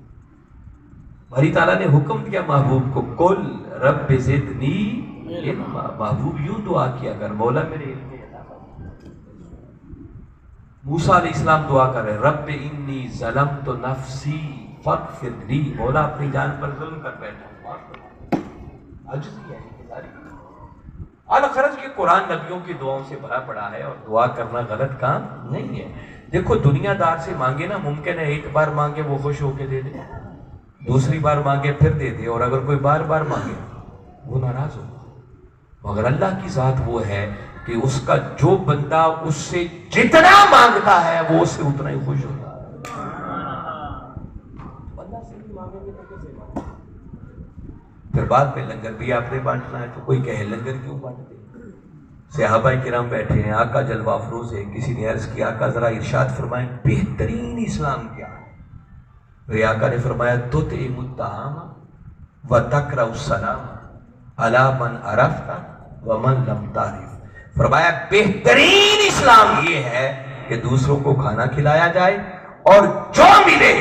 باری تعالیٰ نے حکم دیا محبوب کو، قل رب زدنی علما، محبوب یوں دعا کیا کر، مولا میرے علم میں عطا کر۔ موسیٰ علیہ السلام دعا کر رہے، رب انی ظلمت نفسی فاغفر لی، مولا اپنی جان پر ظلم کر بیٹھا، عجزی ہے، الغرض کہ قرآن نبیوں کی دعاؤں سے بھرا پڑا ہے اور دعا کرنا غلط کام نہیں ہے۔ دیکھو دنیا دار سے مانگے نا، ممکن ہے ایک بار مانگے وہ خوش ہو کے دے دے، دوسری بار مانگے پھر دے دے، اور اگر کوئی بار بار مانگے وہ ناراض ہو۔ مگر اللہ کی ذات وہ ہے کہ اس کا جو بندہ اس سے جتنا مانگتا ہے وہ اس سے اتنا ہی خوش ہوتا ہے۔ اللہ سے بھی مانگیں گے تو کیسے مانگیں؟ پھر بعد میں لنگر بھی آپ نے بانٹنا ہے، تو کوئی کہے لنگر کیوں بانٹتے؟ صحابہ کرام بیٹھے ہیں، آقا جلوہ افروز ہے، کسی نے عرض کیا آقا ذرا ارشاد فرمائیں بہترین اسلام کیا ہے؟ میرے آقا نے فرمایا تطعم الطعام وتقرأ السلام علی من عرفت ومن لم تعرف۔ فرمایا بہترین اسلام یہ ہے کہ دوسروں کو کھانا کھلایا جائے اور جو ملے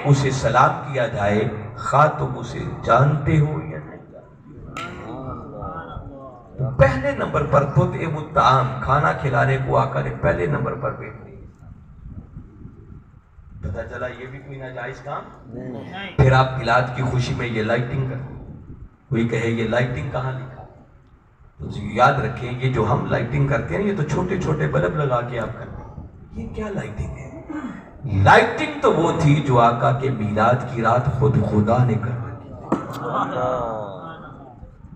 اسے سلام کیا جائے، خواہ تم اسے جانتے ہو یا نہیں جانتے۔ پہلے نمبر پر تطعم الطعام، کھانا کھلانے کو آقا نے پہلے نمبر پر بہترین۔ پتہ چلا یہ بھی کوئی ناجائز کام. پھر آپ میلاد کی خوشی میں یہ لائٹنگ کرتے. کوئی کہے یہ لائٹنگ کہاں لکھا؟ تو یاد رکھیں یہ جو ہم لائٹنگ کرتے ہیں یہ تو چھوٹے چھوٹے بلب لگا کے آپ کرتے ہیں. یہ کیا لائٹنگ ہے؟ لائٹنگ تو وہ تھی جو آقا کے میلاد کی رات خود خدا نے کر رکھی.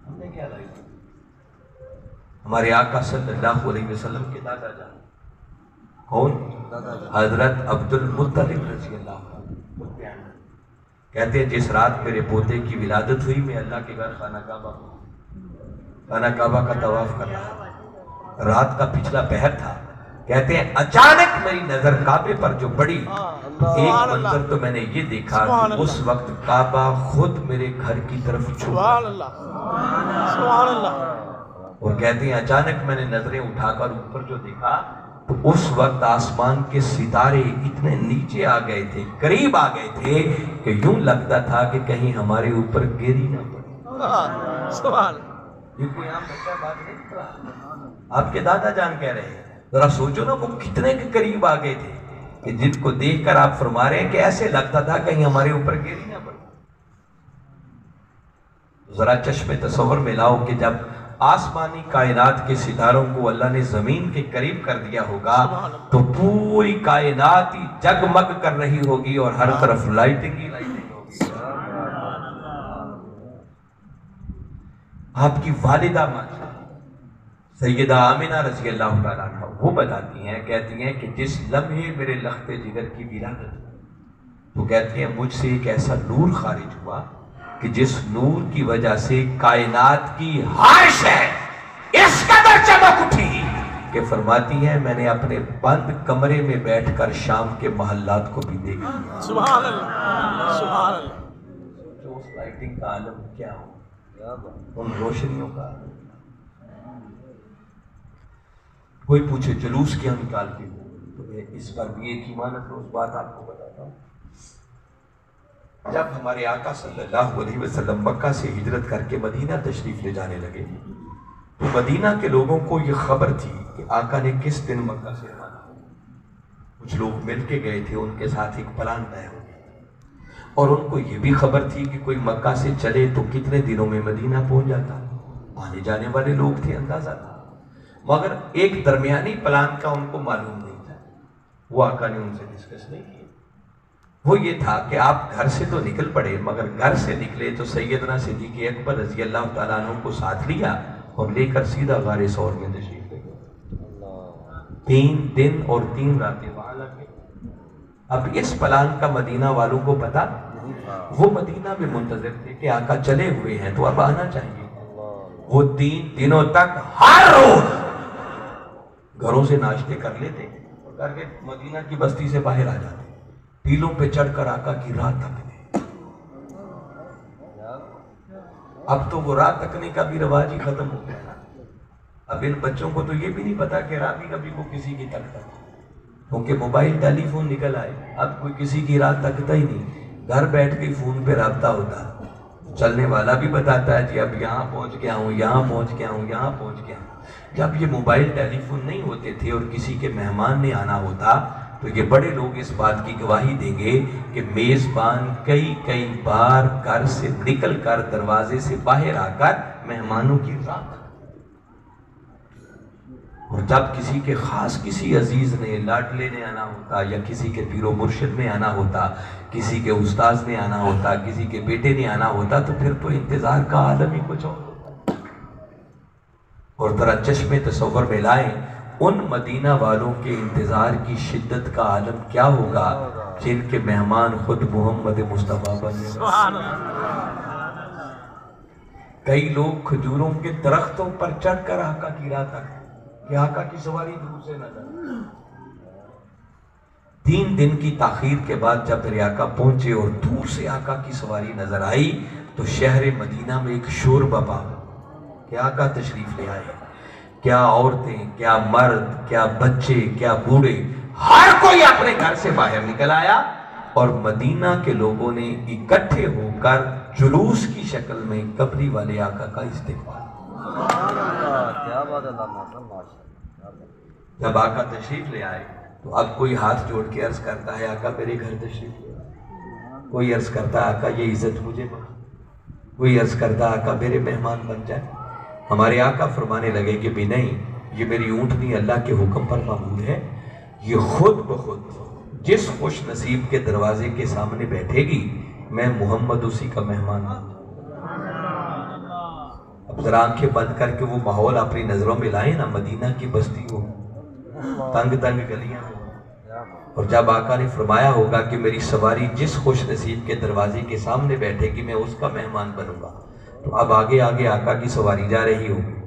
ہم نے کیا لائٹنگ؟ ہمارے آقا صلی اللہ علیہ وسلم کے دادا جان کون؟ حضرت عبد المطلب رضی اللہ عنہ کہتے ہیں جس رات میرے پوتے کی ولادت ہوئی میں اللہ کے گھر خانہ کعبہ کا طواف کر رہا. رات کا پچھلا پہر تھا. کہتے ہیں اچانک میری نظر کعبے پر جو پڑی ایک منظر تو میں نے یہ دیکھا کہ اس وقت کعبہ خود میرے گھر کی طرف جھک رہا. اور کہتے ہیں اچانک میں نے نظریں اٹھا کر اوپر جو دیکھا تو اس وقت آسمان کے ستارے اتنے نیچے آ گئے تھے, قریب آ گئے تھے کہ یوں لگتا تھا کہ کہیں ہمارے اوپر گری نہ پڑے. یہ کوئی عام بچہ بات نہیں کر رہا. آپ کے دادا جان کہہ رہے ہیں. ذرا سوچو نا وہ کتنے کے قریب آ گئے تھے کہ جن کو دیکھ کر آپ فرما رہے ہیں کہ ایسے لگتا تھا کہیں ہمارے اوپر گری نہ پڑے. ذرا چشم تصور میں لاؤ کہ جب آسمانی کائنات کے ستاروں کو اللہ نے زمین کے قریب کر دیا ہوگا تو پوری کائنات ہی جگمگ کر رہی ہوگی اور ہر طرف لائٹنگ ہی لائٹنگ ہوگی. آپ کی والدہ ماجدہ سیدہ آمنہ رضی اللہ تعالیٰ عنہ وہ بتاتی ہیں, کہتی ہیں کہ جس لمحے میرے لخت جگر کی ولادت تو کہتی ہیں مجھ سے ایک ایسا نور خارج ہوا کہ جس نور کی وجہ سے کائنات کی ہر شے اس قدر چمک اٹھی کہ فرماتی ہیں میں نے اپنے بند کمرے میں بیٹھ کر شام کے محلات کو بھی دیکھا. سبحان اللہ سبحان اللہ. جو اس لائٹنگ کا عالم کیا ہو, ان روشنیوں کا. کوئی پوچھے جلوس کیا نکالتے ہو تو میں اس پر بھی ایک ایمانت روز بات آپ کو بتاتا ہوں. جب ہمارے آقا صلی اللہ علیہ وسلم مکہ سے ہجرت کر کے مدینہ تشریف لے جانے لگے تو مدینہ کے لوگوں کو یہ خبر تھی کہ آقا نے کس دن مکہ سے روانہ ہو. کچھ لوگ مل کے گئے تھے, ان کے ساتھ ایک پلان طے ہو گیا اور ان کو یہ بھی خبر تھی کہ کوئی مکہ سے چلے تو کتنے دنوں میں مدینہ پہنچ جاتا. آنے جانے والے لوگ تھے, اندازہ تھا, مگر ایک درمیانی پلان کا ان کو معلوم نہیں تھا. وہ آقا نے ان سے ڈسکس نہیں کیا. وہ یہ تھا کہ آپ گھر سے تو نکل پڑے مگر گھر سے نکلے تو سیدنا صدیق اکبر رضی اللہ تعالیٰ عنہ کو ساتھ لیا اور لے کر سیدھا غار ثور میں تشریف لے گئے. 3 دن اور 3 راتیں وہاں لگے. اب اس پلان کا مدینہ والوں کو پتا, وہ مدینہ میں منتظر تھے کہ آقا چلے ہوئے ہیں تو اب آنا چاہیے. وہ 3 دنوں تک ہر روز گھروں سے ناشتے کر لیتے اور کر کے مدینہ کی بستی سے باہر آ جاتے, ٹیلوں پہ چڑھ کر آقا کی راہ تکتے. اب تو وہ راہ تکنے کا بھی رواج ہی ختم ہو گیا. اب ان بچوں کو تو یہ بھی نہیں پتا کہ راہ بھی کبھی کو کسی کی تکتا, کیونکہ موبائل ٹیلی فون نکل آئے. اب کوئی کسی کی راہ تکتا ہی نہیں, گھر بیٹھ کے فون پہ رابطہ ہوتا. چلنے والا بھی بتاتا ہے جی اب یہاں پہنچ گیا ہوں, یہاں پہنچ گیا ہوں, یہاں پہنچ گیا ہوں. جب یہ موبائل ٹیلی فون نہیں ہوتے تھے اور کسی کے مہمان نے آنا ہوتا تو یہ بڑے لوگ اس بات کی گواہی دیں گے کہ میزبان کئی بار گھر سے نکل کر دروازے سے باہر آ کر مہمانوں کی راہ. اور جب کسی کے خاص کسی عزیز نے لاڈلے نے آنا ہوتا یا کسی کے پیر و مرشد نے آنا ہوتا, کسی کے استاذ نے آنا ہوتا, کسی کے بیٹے نے آنا ہوتا تو پھر تو انتظار کا عالم ہی کچھ اور ہوتا. اور ذرا چشم تصور میں لائیں ان مدینہ والوں کے انتظار کی شدت کا عالم کیا ہوگا جن کے مہمان خود محمد مصطفیٰ بنے. کئی لوگ کھجوروں کے درختوں پر چڑھ کر آقا کی راہ تک کہ آقا کی سواری دور سے نظر. 3 دن کی تاخیر کے بعد جب میرے آقا پہنچے اور دور سے آقا کی سواری نظر آئی تو شہر مدینہ میں ایک شور بپا کہ آقا تشریف لے آئے. کیا عورتیں, کیا مرد, کیا بچے, کیا بوڑھے, ہر کوئی اپنے گھر سے باہر نکل آیا اور مدینہ کے لوگوں نے اکٹھے ہو کر جلوس کی شکل میں کمری والے آقا کا استقبال. جب آقا تشریف لے آئے تو اب کوئی ہاتھ جوڑ کے عرض کرتا ہے آقا میرے گھر تشریف لے، کوئی عرض کرتا ہے آقا یہ عزت مجھے بخش، کوئی عرض کرتا آقا میرے مہمان بن جائے۔ ہمارے آقا فرمانے لگے کہ بھی نہیں، یہ میری اونٹنی اللہ کے حکم پر معمول ہے، یہ خود بخود جس خوش نصیب کے دروازے کے سامنے بیٹھے گی میں محمد اسی کا مہمان ہوں۔ اب ذرا آنکھیں بند کر کے وہ ماحول اپنی نظروں میں لائیں نا، مدینہ کی بستی ہو، تنگ تنگ گلیاں ہو، اور جب آقا نے فرمایا ہوگا کہ میری سواری جس خوش نصیب کے دروازے کے سامنے بیٹھے گی میں اس کا مہمان بنوں گا، تو اب آگے آگے آقا کی سواری جا رہی ہوگی،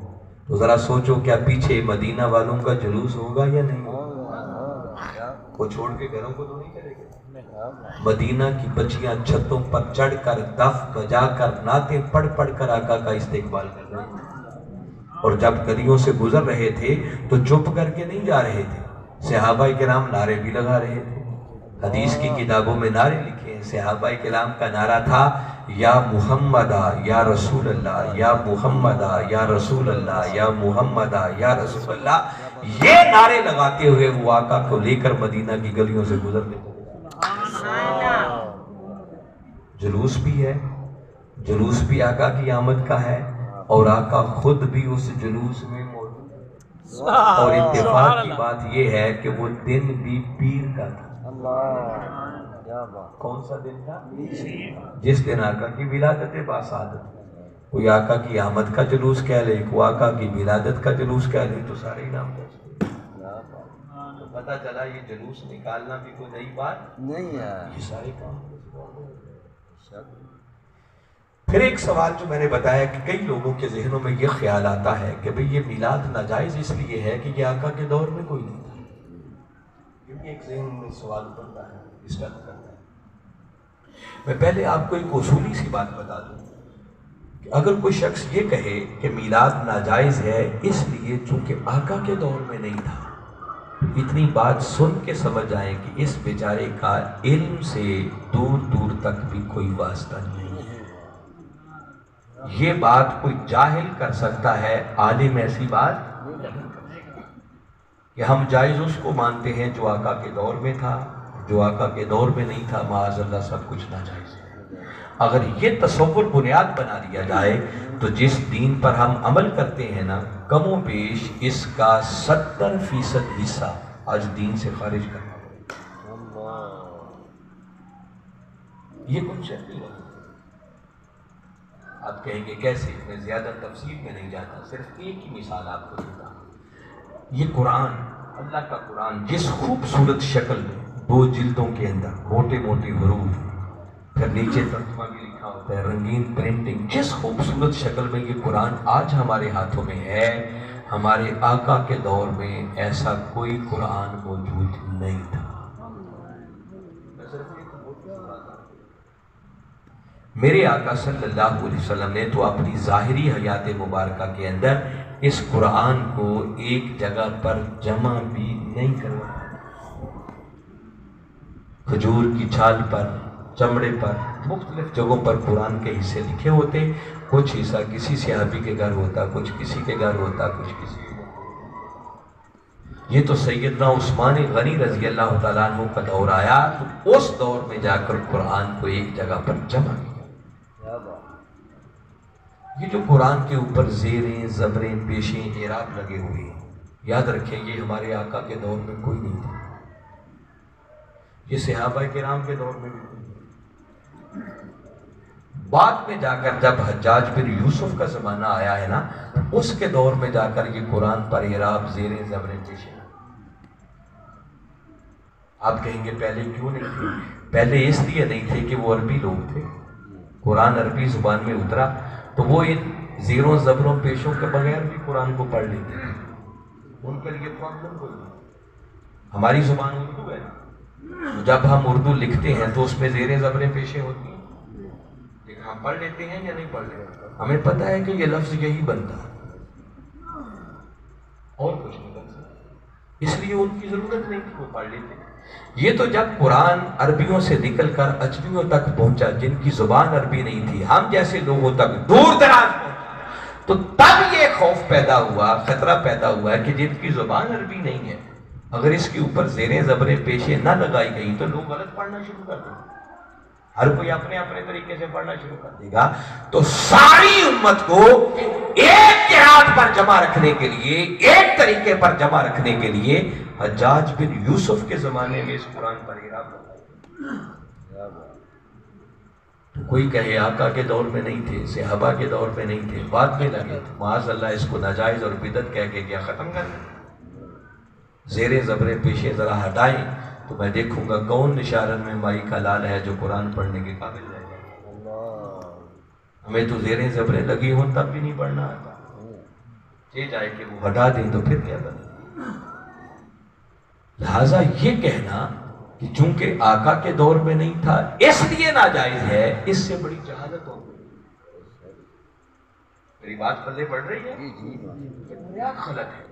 تو ذرا سوچو کیا پیچھے مدینہ والوں کا جلوس ہوگا یا نہیں ہوگا؟ وہ چھوڑ کے گھروں کو تو نہیں چلے گئے۔ مدینہ کی بچیاں چھتوں پر چڑھ کر دف بجا کر نعتیں پڑھ پڑھ کر آقا کا استقبال کر رہے تھے، اور جب گلیوں سے گزر رہے تھے تو چپ کر کے نہیں جا رہے تھے، صحابہ کرام نعرے بھی لگا رہے تھے۔ حدیث کی کتابوں میں نعرے لکھے ہیں، صحابہ کرام کا نعرہ تھا یا محمدہ یا رسول اللہ، یا محمدہ یا رسول اللہ، یا محمدہ یا رسول اللہ، یہ نعرے لگاتے ہوئے وہ آقا کو لے کر مدینہ کی گلیوں سے گزرتے تھے۔ جلوس بھی ہے، جلوس بھی آقا کی آمد کا ہے، اور آقا خود بھی اس جلوس میں موجود ہے، اور اتفاق کی بات یہ ہے کہ وہ دن بھی پیر کا تھا۔ کون سا دن تھا؟ جس دن آقا کی ولادت باسعادت، کوئی آقا کی آمد کا جلوس کہہ لے، کوئی آقا کی ولادت کا جلوس کہہ لے، تو سارے نام دے۔ تو پتہ چلا یہ جلوس نکالنا بھی کوئی نئی بات نہیں ہے، یہ سارے کام۔ پھر ایک سوال جو میں نے بتایا کہ کئی لوگوں کے ذہنوں میں یہ خیال آتا ہے کہ بھئی یہ میلاد ناجائز اس لیے ہے کہ یہ آقا کے دور میں کوئی نہیں تھا، کیونکہ ایک ذہن میں سوال بنتا ہے، ڈسٹرب کرتا ہے۔ میں پہلے آپ کو ایک اصولی سی بات بتا دوں کہ اگر کوئی شخص یہ کہے کہ میلاد ناجائز ہے اس لیے چونکہ آقا کے دور میں نہیں تھا، اتنی بات سن کے سمجھ آئے کہ اس بیچارے کا علم سے دور دور تک بھی کوئی واسطہ نہیں ہے۔ یہ بات کوئی جاہل کر سکتا ہے، عالم ایسی بات نہیں کر سکتا کہ ہم جائز اس کو مانتے ہیں جو آقا کے دور میں تھا، جو آقا کے دور میں نہیں تھا معاذ اللہ سب کچھ ناجائز ہے۔ اگر یہ تصور بنیاد بنا لیا جائے تو جس دین پر ہم عمل کرتے ہیں نا، کم و بیش اس کا 70% حصہ آج دین سے خارج کرنا پڑے۔ یہ کچھ نہیں ہے۔ آپ کہیں گے کیسے؟ میں زیادہ تفصیل میں نہیں جاتا، صرف ایک ہی مثال آپ کو دیتا ہوں۔ یہ قرآن، اللہ کا قرآن جس خوبصورت شکل میں 2 جلدوں کے اندر موٹے موٹے حروف، پھر نیچے ترجمہ بھی لکھا ہوتا ہے، رنگین پرنٹنگ، جس خوبصورت شکل میں یہ قرآن آج ہمارے ہاتھوں میں ہے، ہمارے آقا کے دور میں ایسا کوئی قرآن موجود نہیں تھا۔ میرے آقا صلی اللہ علیہ وسلم نے تو اپنی ظاہری حیات مبارکہ کے اندر اس قرآن کو ایک جگہ پر جمع بھی نہیں کروایا۔ کھجور کی چھال پر، چمڑے پر، مختلف جگہوں پر قرآن کے حصے لکھے ہوتے، کچھ حصہ کسی صحابی کے گھر ہوتا، کچھ کسی کے گھر ہوتا، کچھ کسی کے گھر۔ یہ تو سیدنا عثمان غنی رضی اللہ تعالیٰ عنہ کا دور آیا تو اس دور میں جا کر قرآن کو ایک جگہ پر جمع کیا۔ یہ جو قرآن کے اوپر زیریں، زبریں، پیشیں، اعراب لگے ہوئے ہیں، یاد رکھیں یہ ہمارے آقا کے دور میں کوئی نہیں تھا، یہ صحابہ کرام کے دور میں بھی کوئی نہیں۔ بعد میں جا کر جب حجاج بن یوسف کا زمانہ آیا ہے نا، اس کے دور میں جا کر یہ قرآن پر اعراب، زیریں، زبریں، پیشیں۔ آپ کہیں گے پہلے کیوں نہیں تھے؟ پہلے اس لیے نہیں تھے کہ وہ عربی لوگ تھے، قرآن عربی زبان میں اترا تو وہ ان زیروں، زبروں، پیشوں کے بغیر بھی قرآن کو پڑھ لیتے ہیں، ان کے لیے پرابلم کوئی نہیں۔ ہماری زبان اردو ہے نا، جب ہم اردو لکھتے ہیں تو اس میں زیریں، زبریں، پیشیں ہوتی ہیں، لیکن ہم پڑھ لیتے ہیں یا نہیں پڑھ لیتے؟ ہمیں پتہ ہے کہ یہ لفظ یہی بنتا ہے اور کچھ نہیں بن سکتا، اس لیے ان کی ضرورت نہیں کہ وہ پڑھ لیتے۔ یہ تو جب قرآن عربیوں سے نکل کر اجمیوں تک پہنچا، جن کی زبان عربی نہیں تھی، ہم جیسے لوگوں تک دور دراز پہنچا، تو تب یہ خوف پیدا ہوا، خطرہ پیدا ہوا کہ جن کی زبان عربی نہیں ہے اگر اس کے اوپر زیریں زبریں پیشیں نہ لگائی گئی تو لوگ غلط پڑھنا شروع کر دیں گے، ہر کوئی اپنے اپنے طریقے سے پڑھنا شروع کر دے گا، تو ساری امت کو ایک قرات پر جمع رکھنے کے لیے، ایک طریقے پر جمع رکھنے کے لیے حجاج بن یوسف کے زمانے میں اس قرآن پر اعراب لگایا۔ تو کوئی کہے آقا کے دور میں نہیں تھے، صحابہ کے دور میں نہیں تھے، بعد میں لگے، تو معاذ اللہ اس کو ناجائز اور بدعت کہہ کے کیا ختم کر دیں۔ زیریں زبریں پیشے ذرا ہٹائیں تو میں دیکھوں گا کون نشارن میں مائی کا لال ہے جو قرآن پڑھنے کے قابل رہ جائے۔ ہمیں تو زیریں زبریں لگی ہوں تب بھی نہیں پڑھنا آتا، یہ جائے کہ وہ ہٹا دیں تو پھر کیا بنے۔ لہٰذا یہ کہنا کہ چونکہ آقا کے دور میں نہیں تھا اس لیے ناجائز ہے، اس سے بڑی جہالت ہو گئی۔ میری بات پلے پڑ رہی ہے؟ یہ بنیاد غلط ہے،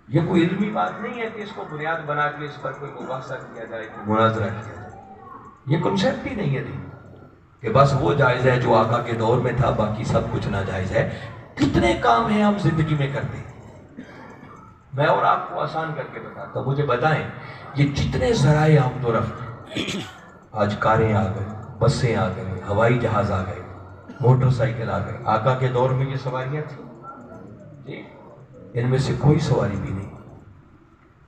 یہ کوئی علمی بات نہیں ہے کہ اس کو بنیاد بنا کے اس پر کوئی مباحثہ کیا جائے، کوئی مناظرہ کیا جائے۔ یہ کنسیپٹ ہی نہیں ہے دین کہ بس وہ جائز ہے جو آقا کے دور میں تھا، باقی سب کچھ ناجائز ہے۔ کتنے کام ہیں ہم زندگی میں کرتے ہیں، میں اور آپ کو آسان کر کے بتاتا ہوں، مجھے بتائیں یہ جتنے ذرائع آمد و رفت ہیں، آج کاریں آ گئی، بسیں آ گئی، ہوائی جہاز آ گئے، موٹر سائیکل آ گئے، آقا کے دور میں یہ سواریاں تھیں جی، ان میں سے کوئی سواری بھی نہیں۔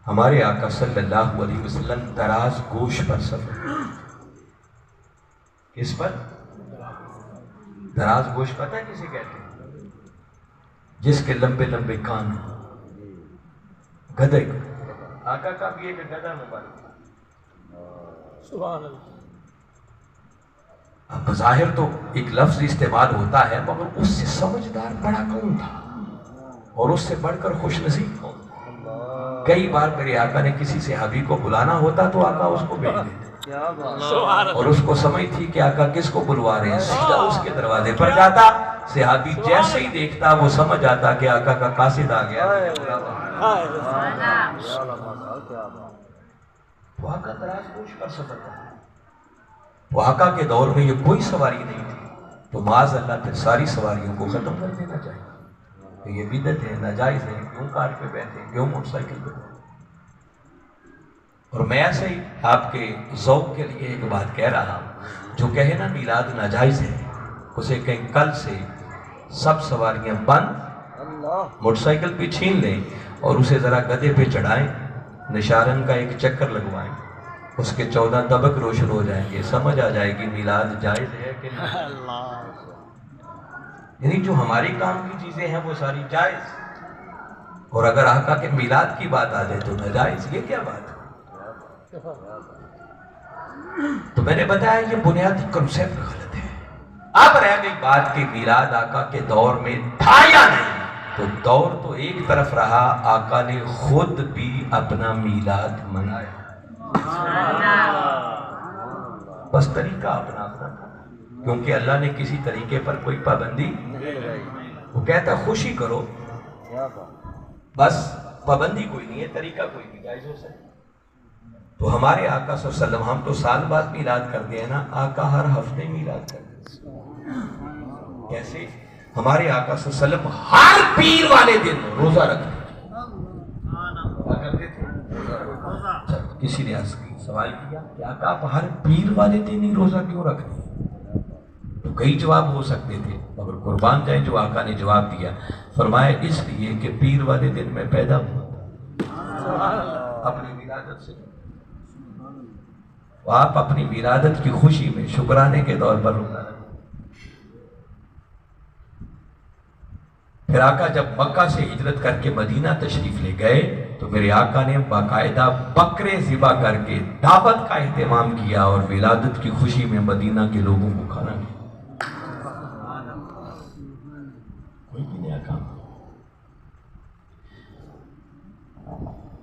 ہمارے آقا صلی اللہ علیہ وسلم دراز گوش پر سفر، کس پر؟ دراز گوش پتہ ہے کسے کہتے ہیں؟ جس کے لمبے لمبے کان ہوں، گدھے کو۔ آقا کا بھی ایک گدھا مبارک تھا۔ سبحان اللہ۔ اب بظاہر تو ایک لفظ استعمال ہوتا ہے مگر اس سے سمجھدار بڑا کون تھا اور اس سے بڑھ کر خوش نصیب کون تھا؟ کئی بار میرے آقا نے کسی صحابی کو بلانا ہوتا تو آقا اس کو بھیج دیتے، اور اس کو سمجھ تھی کہ آقا کس کو بلوا رہے ہیں، سیدھا اس کے دروازے پر جاتا، صحابی جیسے ہی دیکھتا وہ سمجھ آتا کہ آقا کا قاصد آ گیا۔ تو آقا دراز گوش پر سفر کرتا، تو آقا کے دور میں یہ کوئی سواری نہیں تھی، تو معاذ اللہ پھر ساری سواریوں کو ختم کر دینا چاہیے کہ یہ بدعت ہے، ناجائز ہے، کیوں کار پہ بیٹھے ہیں، کیوں موٹر سائیکل پہ بیٹھے ہیں۔ اور میں ایسے ہی آپ کے ذوق کے لیے ایک بات کہہ رہا ہوں، جو کہے نا میلاد ناجائز ہے، اسے کہیں کل سے سب سواریاں بند، موٹر سائیکل پہ چھین لیں اور اسے ذرا گدھے پہ چڑھائیں، نشارن کا ایک چکر لگوائیں، اس کے 14 طبق روشن ہو جائیں گے، سمجھ آ جائے گی میلاد جائز ہے کہ نہیں۔ یعنی جو ہمارے کام کی چیزیں ہیں وہ ساری جائز، اور اگر آقا کے میلاد کی بات آ جائے تو ناجائز، یہ کیا بات ہے؟ تو میں نے بتایا یہ بنیادی کنسیپٹ غلط ہے۔ اب رہ گئی بات کہ میلاد آقا کے دور میں تھا یا نہیں، تو دور تو ایک طرف رہا، آقا نے خود بھی اپنا میلاد منایا، بس طریقہ اپنا اپنا تھا، کیونکہ اللہ نے کسی طریقے پر کوئی پابندی، وہ کہتا خوشی کرو، بس پابندی کوئی نہیں ہے، طریقہ کوئی بھی جائز ہو سکتا۔ تو ہمارے آقا صلی اللہ علیہ وسلم، ہم تو سال بعد میلاد کرتے ہیں نا، آقا ہر ہفتے میلاد کرتے ہیں۔ کیسے؟ ہمارے آقا صلی اللہ علیہ وسلم ہر پیر والے دن روزہ رکھتے تھے۔ کسی نے سوال کیا کہ آقا آپ ہر پیر والے دن ہی روزہ کیوں رکھتے ہیں؟ تو کئی جواب ہو سکتے تھے، مگر قربان جائیں جو آقا نے جواب دیا، فرمایا اس لیے کہ پیر والے دن میں پیدا ہوا اپنی ولادت سے، آپ اپنی ولادت کی خوشی میں شکرانے کے طور پر روزہ رکھتے۔ پھر آقا جب مکہ سے ہجرت کر کے مدینہ تشریف لے گئے تو میرے آقا نے باقاعدہ بکرے ذبح کر کے دعوت کا اہتمام کیا اور ولادت کی خوشی میں مدینہ کے لوگوں کو کھانا دیا۔ کوئی بھی نیا کام۔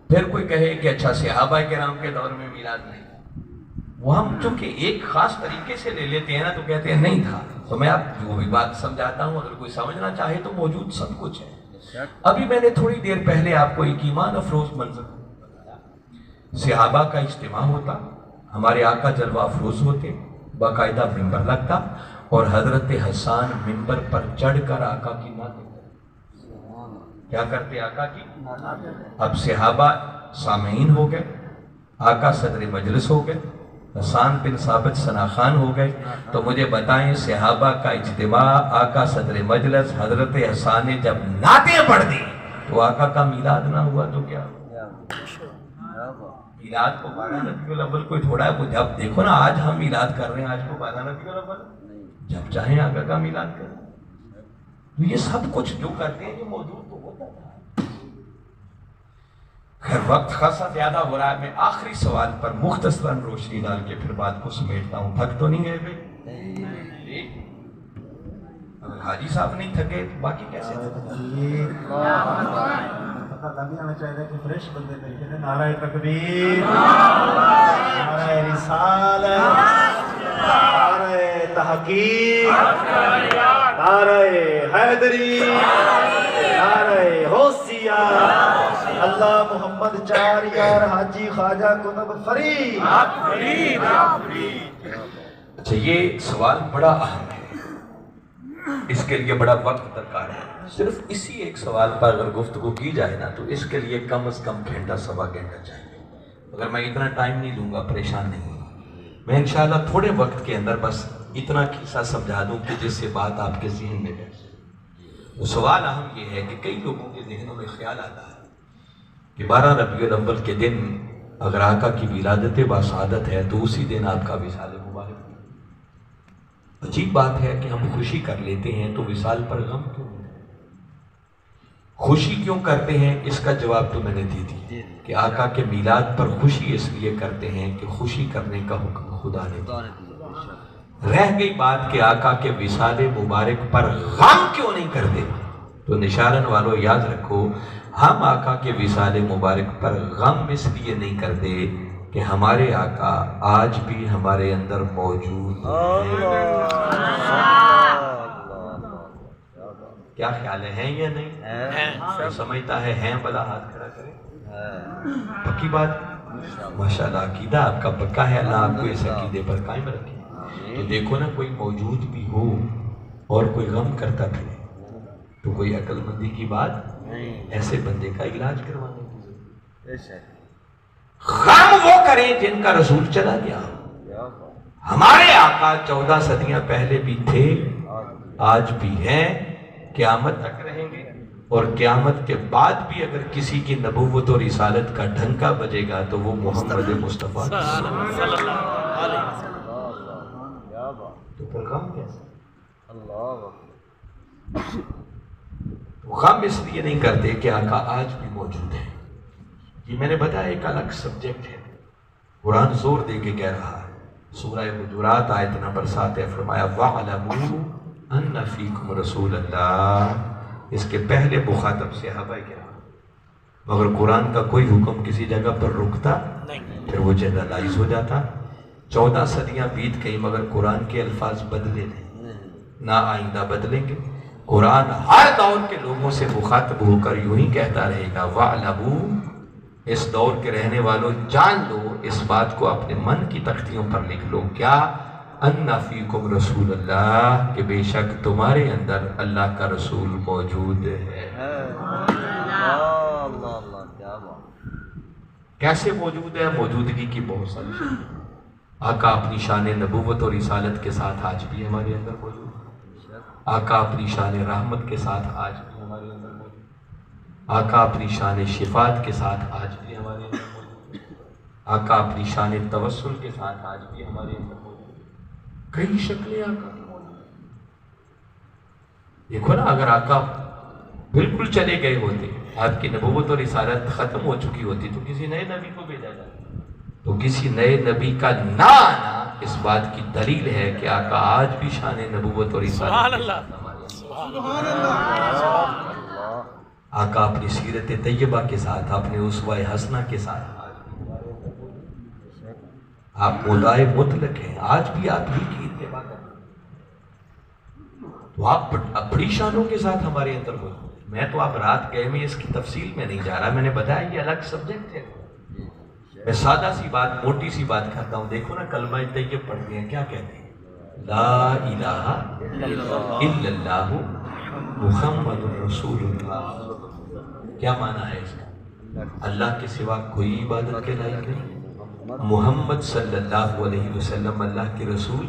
پھر کوئی کہے کہ اچھا صحابہ کرام کے دور میں میلاد نہیں، وہ ہم چونکہ ایک خاص طریقے سے لے لیتے ہیں نا تو کہتے ہیں نہیں تھا۔ تو میں آپ جو بھی بات سمجھاتا ہوں، اگر کوئی سمجھنا چاہے تو موجود سب کچھ ہے۔ ابھی میں نے تھوڑی دیر پہلے آپ کو ایک ایمان افروز منظر بتایا، صحابہ کا اجتماع ہوتا، ہمارے آقا جلوہ افروز ہوتے، باقاعدہ ممبر لگتا اور حضرت حسان ممبر پر چڑھ کر آقا کی نعتیں کرتے۔ کیا کرتے؟ آقا کی۔ اب صحابہ سامعین ہو گئے، آقا صدر مجلس ہو گئے، حسان بن ثابت ثنا خان ہو گئے، تو مجھے بتائیں صحابہ کا اجتماع، آقا صدر مجلس، حضرت حسان نے جب نعتیں پڑھ دی تو آقا کا میلاد نہ ہوا تو کیا ہوا؟ میلاد کو 12 ربیع الاول کوئی تھوڑا ہے، جب دیکھو نا آج ہم میلاد کر رہے ہیں، آج کو 12 ربیع الاول، جب چاہیں آقا کا میلاد کریں۔ تو یہ سب کچھ جو کرتے ہیں یہ موجود تو ہوتا تھا۔ خیر وقت خاصا زیادہ ہو رہا ہے، میں آخری سوال پر مختصراً روشنی ڈال کے پھر بات کو سمیٹتا ہوں۔ تھک تو نہیں گئے بھائی؟ اگر حاجی صاحب نہیں تھکے تو باقی کیسے تھکے؟ پتہ لگنا ہمیں چاہیے کہ فریش بندے ملتے ہیں۔ نعرہ تکبیر، نعرہ رسالت، نعرہ تحقیق، نعرہ حیدری، نعرہ غوثیہ، اللہ محمد چار یار حاجی خواجہ کتب فرید۔ اچھا یہ سوال بڑا اہم ہے، اس کے لیے بڑا وقت درکار ہے۔ صرف اسی ایک سوال پر اگر گفتگو کی جائے نا تو اس کے لیے کم از کم گھنٹہ سوا گھنٹہ چاہیے۔ اگر میں اتنا ٹائم نہیں لوں گا پریشان نہیں ہوں، میں انشاءاللہ تھوڑے وقت کے اندر بس اتنا قصہ سمجھا دوں کہ جس سے بات آپ کے ذہن میں بیٹھ جائے۔ تو سوال اہم یہ ہے کہ کئی لوگوں کے ذہنوں میں خیال آتا ہے کہ 12 ربیع الاول کے دن اگر آقا کی ولادت باسعادت ہے تو اسی دن آپ کا وصال مبارک ہے۔ عجیب بات ہے کہ ہم خوشی کر لیتے ہیں تو وصال پر غم کیوں نہیں؟ خوشی کیوں کرتے ہیں اس کا جواب تو میں نے دی تھی کہ آقا کے میلاد پر خوشی اس لیے کرتے ہیں کہ خوشی کرنے کا حکم خدا نے دیا۔ رہ گئی بات کہ آقا کے وصال مبارک پر غم کیوں نہیں کرتے، تو نشارن والوں یاد رکھو، ہم آقا کے وصال مبارک پر غم اس لیے نہیں کرتے کہ ہمارے آقا آج بھی ہمارے اندر موجود ہیں۔ کیا خیال ہے یا نہیں؟ سمجھتا ہے ہیں بلا ہاتھ کھڑا کرے۔ پکی بات؟ ماشاءاللہ عقیدہ آپ کا پکا ہے، اللہ آپ کو اس عقیدے پر قائم رکھے۔ تو دیکھو نا کوئی موجود بھی ہو اور کوئی غم کرتا پھرے تو کوئی عقل مندی کی بات، ایسے بندے کا علاج کروانے کی ضرورت۔ غم وہ کریں جن کا رسول چلا گیا۔ ہمارے آقا 14 صدیاں پہلے بھی تھے، آج بھی ہیں، قیامت تک رہیں گے، اور قیامت کے بعد بھی اگر کسی کی نبوت اور رسالت کا ڈھنکا بجے گا تو وہ محمد مصطفیٰ تو پھر غم کیسا؟ غم اس لیے نہیں کرتے کہ آقا آج بھی موجود ہے۔ یہ میں نے بتایا ایک الگ سبجیکٹ ہے، قرآن زور دے کے کہہ رہا ہے، سورہ حجرات آیت نمبر 7 ہے، فرمایا وَعْلَمُوا أَنَّ فِيكُمْ رَسُولَ اللَّهِ۔ اس کے پہلے مخاطب صحابہ کرام، مگر قرآن کا کوئی حکم کسی جگہ پر رکتا پھر وہ جنرلائز ہو جاتا۔ 14 صدیاں بیت گئی مگر قرآن کے الفاظ بدلے نہیں، نہ آئندہ بدلیں گے۔ قرآن ہر دور کے لوگوں سے مخاطب ہو کر یوں ہی کہتا رہے گا وَعْلَمُوا، اس دور کے رہنے والوں جان لو، اس بات کو اپنے من کی تختیوں پر لکھ لو، کیا اَنَّ فِيكُمْ رَسُولَ اللَّهِ، کہ بے شک تمہارے اندر اللہ کا رسول موجود ہے۔ کیسے موجود ہے؟ موجودگی کی بہت ساری شان۔ آقا اپنی شان نبوت اور رسالت کے ساتھ آج بھی ہمارے اندر موجود ہے۔ آقا اپنی شان رحمت کے ساتھ آج بھی ہمارے اندر موجود ہے۔ آقا اپنی شان شفاعت کے ساتھ آج بھی ہمارے اندر موجود ہے۔ آقا اپنی شان توسل کے ساتھ آج بھی ہمارے اندر موجود ہے۔ کئی شکلیں آقا کی موجود ہیں۔ دیکھو نا، اگر آقا بالکل چلے گئے ہوتے، آپ کی نبوت اور رسالت ختم ہو چکی ہوتی تو کسی نئے نبی کو بھیجا جاتا۔ تو کسی نئے نبی کا نہ آنا اس بات کی دلیل ہے کہ آقا آج بھی شان نبوت اور رسالت کے ساتھ ہمارے اندر۔ آقا اپنی سیرت طیبہ کے ساتھ، اپنے اسوہ حسنہ کے ساتھ آپ مدعے مطلق ہیں، آج بھی آپ ہی کی اتباع کرتے ہیں۔ تو آپ بڑی شانوں کے ساتھ ہمارے اندر موجود ہیں۔ میں تو آپ رات گئے میں اس کی تفصیل میں نہیں جا رہا، میں نے بتایا یہ الگ سبجیکٹ ہے۔ میں سادہ سی بات، موٹی سی بات کرتا ہوں۔ دیکھو نا کلمہ طیب پڑھتے ہیں، کیا کہتے ہیں؟ لا الہ الا اللہ محمد رسول اللہ۔ کیا معنی ہے اس کا؟ اللہ کے سوا کوئی عبادت کے لائق نہیں. محمد صلی اللہ علیہ وسلم اللہ کے رسول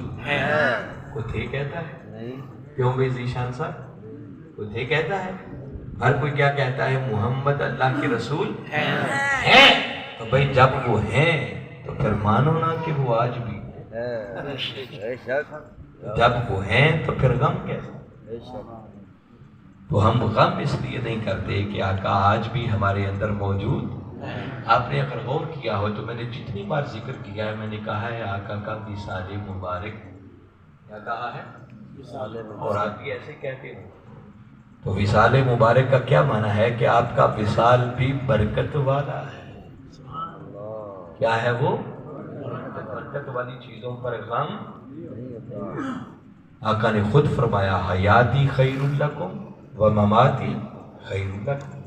کوئی تھے کہتا ہے؟ کیوں بھائی ذیشان صاحب؟ کوئی تھے کہتا ہے؟ ہر کوئی کیا کہتا ہے؟ محمد اللہ کے رسول ہیں. تو بھائی جب وہ ہیں تو پھر مانو نا کہ وہ آج بھی ہیں. جب وہ ہیں تو پھر غم کیسے؟ تو ہم غم اس لیے نہیں کرتے کہ آقا آج بھی ہمارے اندر موجود. آپ نے اگر غور کیا ہو تو میں نے جتنی بار ذکر کیا ہے میں نے کہا ہے آقا کا وصال مبارک. کیا کہا ہے؟ اور آپ بھی ایسے کہتے ہو. تو وصال مبارک کا کیا معنی ہے؟ کہ آپ کا وصال بھی برکت والا ہے. کیا ہے وہ؟ برکت والی چیزوں پر غم. آقا نے خود فرمایا حیاتی خیر لکم و مماتی خیر لکم.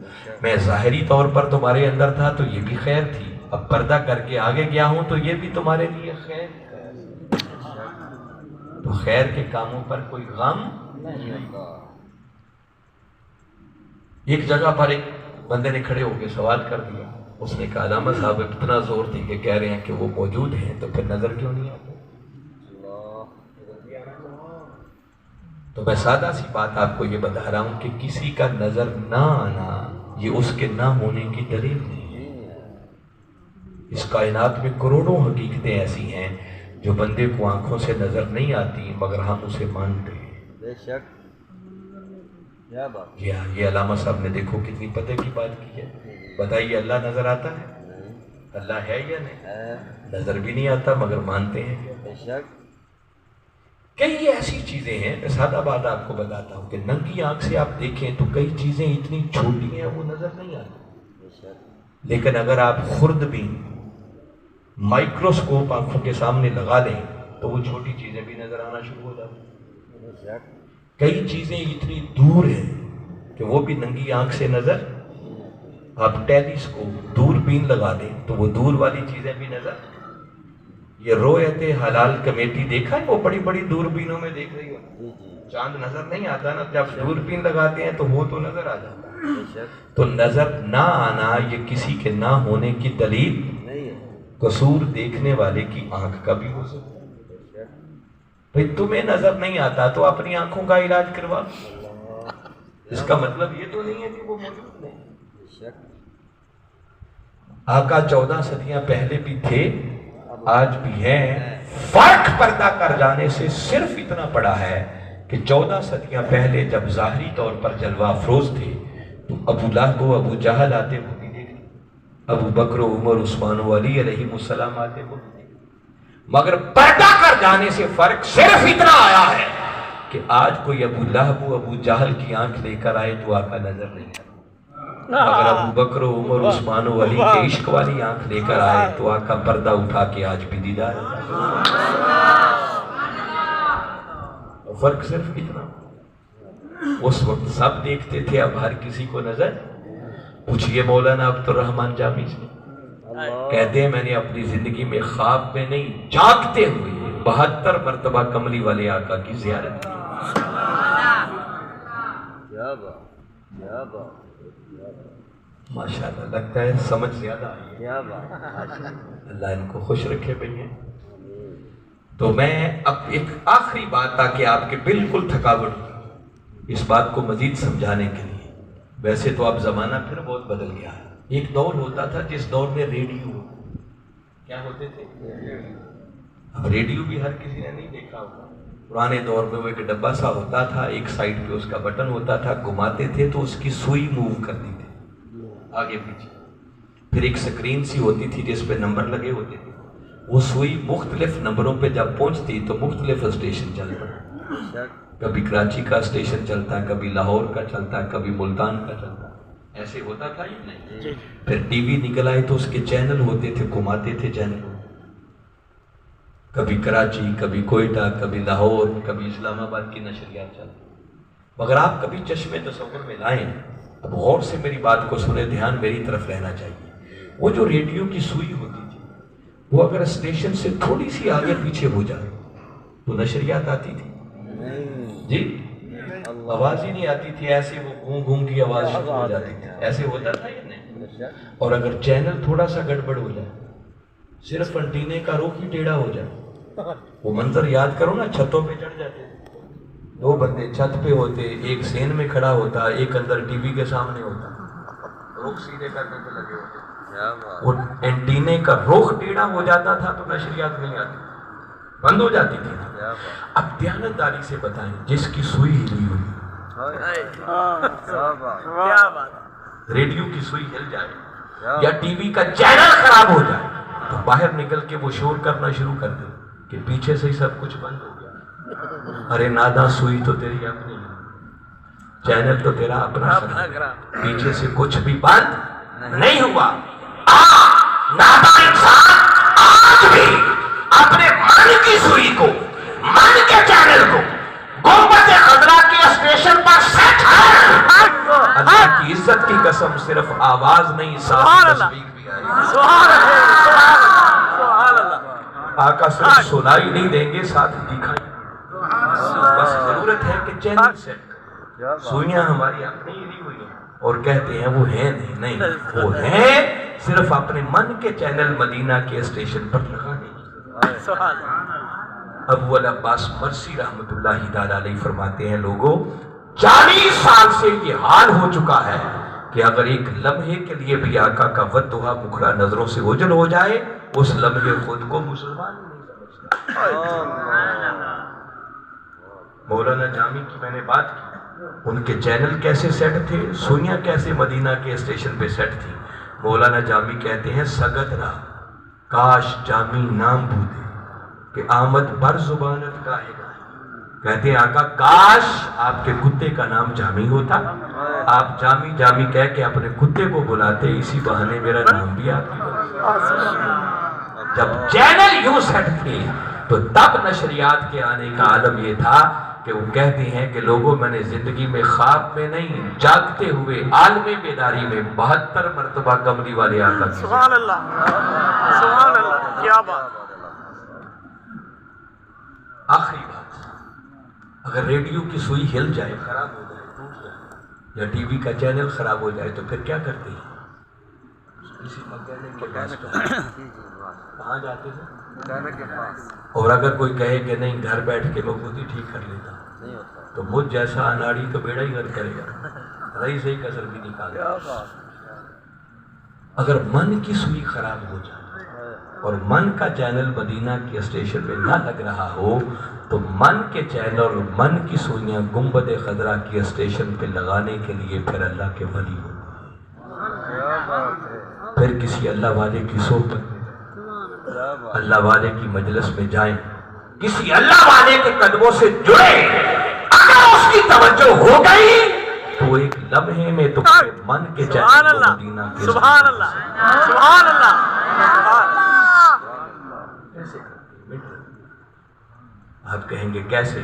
میں ظاہری طور پر تمہارے اندر تھا تو یہ بھی خیر تھی، اب پردہ کر کے آگے گیا ہوں تو یہ بھی تمہارے لیے خیر. تو خیر کے کاموں پر کوئی غم نہیں. ایک جگہ پر ایک بندے نے کھڑے ہو کے سوال کر دیا. اس نے کہا علامہ صاحب اتنا زور تھی کہ کہہ رہے ہیں کہ وہ موجود ہیں تو پھر نظر کیوں نہیں آتے؟ تو میں سادہ سی بات آپ کو یہ بتا رہا ہوں کہ کسی کا نظر نہ آنا یہ اس کے نہ ہونے کی دلیل نہیں ہے. اس کائنات میں کروڑوں حقیقتیں ایسی ہیں جو بندے کو آنکھوں سے نظر نہیں آتی مگر ہم اسے مانتے ہیں. بے شک. یہ علامہ صاحب نے دیکھو کتنی پتہ کی بات کی ہے. بتائیے اللہ نظر آتا ہے؟ اللہ ہے یا نہیں؟ نظر بھی نہیں آتا مگر مانتے ہیں. بے شک. کئی ایسی چیزیں ہیں، میں سادہ بات آپ کو بتاتا ہوں کہ ننگی آنکھ سے آپ دیکھیں تو کئی چیزیں اتنی چھوٹی ہیں وہ نظر نہیں آتی. لیکن اگر آپ خوردبین مائکروسکوپ آنکھوں کے سامنے لگا لیں تو وہ چھوٹی چیزیں بھی نظر آنا شروع ہو جاتی ہیں. کئی چیزیں اتنی دور ہیں کہ وہ بھی ننگی آنکھ سے نظر. آپ ٹیلیسکوپ دوربین لگا دیں تو وہ دور والی چیزیں بھی نظر. یہ رویت حلال کمیٹی دیکھا ہے وہ بڑی بڑی دوربینوں میں دیکھ رہی ہو. چاند نظر نہیں آتا نا، جب دوربین لگاتے ہیں تو وہ تو نظر آ جاتا ہے. تو نظر نہ آنا یہ کسی کے نہ ہونے کی دلیل نہیں ہے. قصور دیکھنے والے کی آنکھ کا بھی ہو سکتا ہے. بھئی تمہیں نظر نہیں آتا تو اپنی آنکھوں کا علاج کروا. اس کا مطلب یہ تو نہیں ہے کہ وہ موجود نہیں. آقا 14 صدیاں پہلے بھی تھے آج بھی ہیں. فرق پردہ کر جانے سے صرف اتنا پڑا ہے کہ 14 صدیاں پہلے جب ظاہری طور پر جلوہ افروز تھے تو ابو لہب و ابو جہل آتے وہ بھی دیکھ لیں، ابو بکر و عمر عثمان و علی علیہ السلام آتے وہ بھی دیکھ لیں. مگر پردہ کر جانے سے فرق صرف اتنا آیا ہے کہ آج کوئی ابو لہب و ابو جہل کی آنکھ لے کر آئے تو آقا نظر نہیں آتا. اگر ابو بکر و عمر عثمان و علی کے عشق والی آنکھ لے کر آئے تو آقا پردہ اٹھا کے آج بھی دیدار. فرق صرف اتنا. اس وقت سب دیکھتے تھے، اب ہر کسی کو نظر. پوچھئے مولانا عبد الرحمن جامی سے، کہتے ہیں میں نے اپنی زندگی میں خواب میں نہیں جاگتے ہوئے 72 مرتبہ کملی والے آقا کی زیارت کی. ماشاءاللہ لگتا ہے سمجھ زیادہ آئی ہے. اللہ ان کو خوش رکھے بھئی. تو میں اب ایک آخری بات تاکہ آپ کے بالکل تھکاوٹ اس بات کو مزید سمجھانے کے لیے. ویسے تو اب زمانہ پھر بہت بدل گیا ہے. ایک دور ہوتا تھا جس دور میں ریڈیو کیا ہوتے تھے. اب ریڈیو بھی ہر کسی نے نہیں دیکھا ہوگا. پرانے دور میں وہ ایک ڈبہ سا ہوتا تھا، ایک سائڈ پہ اس کا بٹن ہوتا تھا، گھماتے تھے تو اس کی سوئی موو کرتی تھی آگے پیچھے. پھر ایک سکرین سی ہوتی تھی جس پہ نمبر لگے ہوتے تھے. وہ سوئی مختلف نمبروں پہ جب پہنچتی تو مختلف اسٹیشن چلتا. کبھی کراچی کا اسٹیشن چلتا، کبھی لاہور کا چلتا، کبھی ملتان کا چلتا. ایسے ہوتا تھا یا نہیں؟ پھر ٹی وی نکل آئے تو اس کے چینل ہوتے تھے، گھماتے تھے چینل. کبھی کراچی، کبھی کوئٹہ، کبھی لاہور، کبھی اسلام آباد کی نشریات چلتی. مگر آپ کبھی چشمے تصور میں لائیں. اب غور سے میری بات کو سنیں، دھیان میری طرف رہنا چاہیے. وہ جو ریڈیو کی سوئی ہوتی تھی وہ اگر اسٹیشن سے تھوڑی سی آگے پیچھے ہو جائے تو نشریات آتی تھی جی؟ آواز ہی نہیں آتی تھی. ایسے وہ گھوم گھوم کی آواز شروع ہو جاتی تھی. ایسے ہوتا تھا یا نہیں؟ اور اگر چینل تھوڑا سا گڑبڑ ہو جائے، صرف انٹینے کا رخ ہی ٹیڑھا ہو جائے، وہ منظر یاد کرو نا، چھتوں پہ چڑھ جاتے، دو بندے چھت پہ ہوتے، ایک سین میں کھڑا ہوتا، ایک اندر ٹی وی کے سامنے ہوتا، رخ سیدھے کرنے پہ لگے ہوتے، وہ انٹینے کا رخ ٹیڑھا ہو جاتا تھا تو نشریات نہیں آتی، بند ہو جاتی تھی۔ اب دیانتداری سے بتائیں، جس کی سوئی ہلی ہوئی، ریڈیو کی سوئی ہل جائے یا ٹی وی کا چینل خراب ہو جائے تو باہر نکل کے وہ شور کرنا شروع کر دے کہ پیچھے سے ہی سب کچھ بند ہو گیا۔ ارے ناداں، سوئی تو تیری اپنی ہے، چینل تو تیرا اپنا ہے، پیچھے سے کچھ بھی بند نہیں ہوا۔ ناداں انسان آج بھی اپنے من کی سوئی کو، من کے چینل کو گنبد خضرا کے اسٹیشن پر سیٹ ہے۔ اللہ کی عزت کی قسم، صرف آواز نہیں، ساتھ تصویر بھی آئی۔ آقا صرف سنائی نہیں دیں گے، ساتھ دکھائی، بس ضرورت ہے کہ چینل سیٹ۔ سوئیاں ہماری اپنی ہلی ہوئی ہیں اور کہتے ہیں وہ ہیں نہیں، وہ ہیں صرف اپنے من کے چینل مدینہ کے اسٹیشن پر لگانے کی۔ ابو العباس مرسی رحمت اللہ تعالیٰ علیہ فرماتے ہیں، لوگوں 40 سال سے یہ حال ہو چکا ہے کہ اگر ایک لمحے کے لیے بھی آقا کا ودعا مکھڑا نظروں سے اوجھل ہو جائے، اس لمحے خود کو مسلمان نہیں سمجھتا۔ مولانا جامی کی میں نے بات کی، ان کے چینل کیسے سیٹ تھے، سوئیاں کیسے مدینہ کے اسٹیشن پہ سیٹ تھی۔ مولانا جامی کہتے ہیں، سگت رہا کاش جامی نام بھوتے کہ آمد بر زبانت کا ہے۔ کہتے ہیں آقا کاش آپ کے کتے کا نام جامی ہوتا، آپ جامی جامی کہہ کے اپنے کتے کو بلاتے، اسی بہانے میرا نام بھی آپ جب چینل یوں سیٹ تھے تو تب نشریات کے آنے کا عالم یہ تھا کہ وہ کہتے ہیں کہ لوگوں، میں نے زندگی میں خواب میں نہیں، جاگتے ہوئے عالم بیداری میں 72 مرتبہ کملی والے آقا کی سبحان اللہ، سبحان اللہ، کیا بات۔ آخری بات، اگر ریڈیو کی سوئی ہل جائے، خراب ہو جائے، ٹوٹ جائے، یا ٹی وی کا چینل خراب ہو جائے تو پھر کیا کرتے ہیں؟ کسی مکینک کے پاس کہاں جاتے ہیں؟ اور اگر کوئی کہے کہ نہیں گھر بیٹھ کے میں خود ہی ٹھیک کر لیتا تو مجھ جیسا اناڑی تو بیڑا ہی غرق کرے گا، رہی صحیح کسر بھی نکالے گا۔ اگر من کی سوئی خراب ہو جائے اور من کا چینل مدینہ کے اسٹیشن پہ نہ لگ رہا ہو تو من کے چینل اور من کی سوئیاں گنبد خضرا کی اسٹیشن پہ لگانے کے لیے پھر اللہ کے ولی ہو، پھر کسی اللہ والے کی صحبت میں، اللہ والے کی مجلس میں جائیں، کسی اللہ والے کے قدموں سے جڑے، اگر اس کی توجہ ہو گئی تو وہ ایک لمحے میں تمہارے من کے چینل کو مدینہ کے سبحان اللہ، سبحان اللہ۔ آپ کہیں گے کیسے؟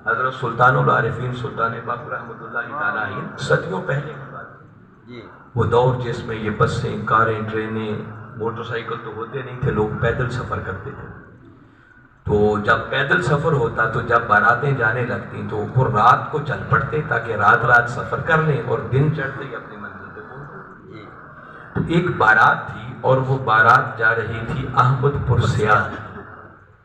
حضرت سلطان العارفین سلطان باقر رحمت اللہ تعالیٰ علیہ، صدیوں پہلے کی بات، وہ دور جس میں یہ بسیں، کاریں، ٹرینیں، موٹر سائیکل تو ہوتے نہیں تھے، لوگ پیدل سفر کرتے تھے۔ تو جب پیدل سفر ہوتا تو جب باراتیں جانے لگتی تو وہ رات کو چل پڑتے تاکہ رات رات سفر کر لیں اور دن چڑھتے ہی اپنی منزل پہ پہنچتے۔ تو ایک بارات تھی اور وہ بارات جا رہی تھی احمد پور سیال۔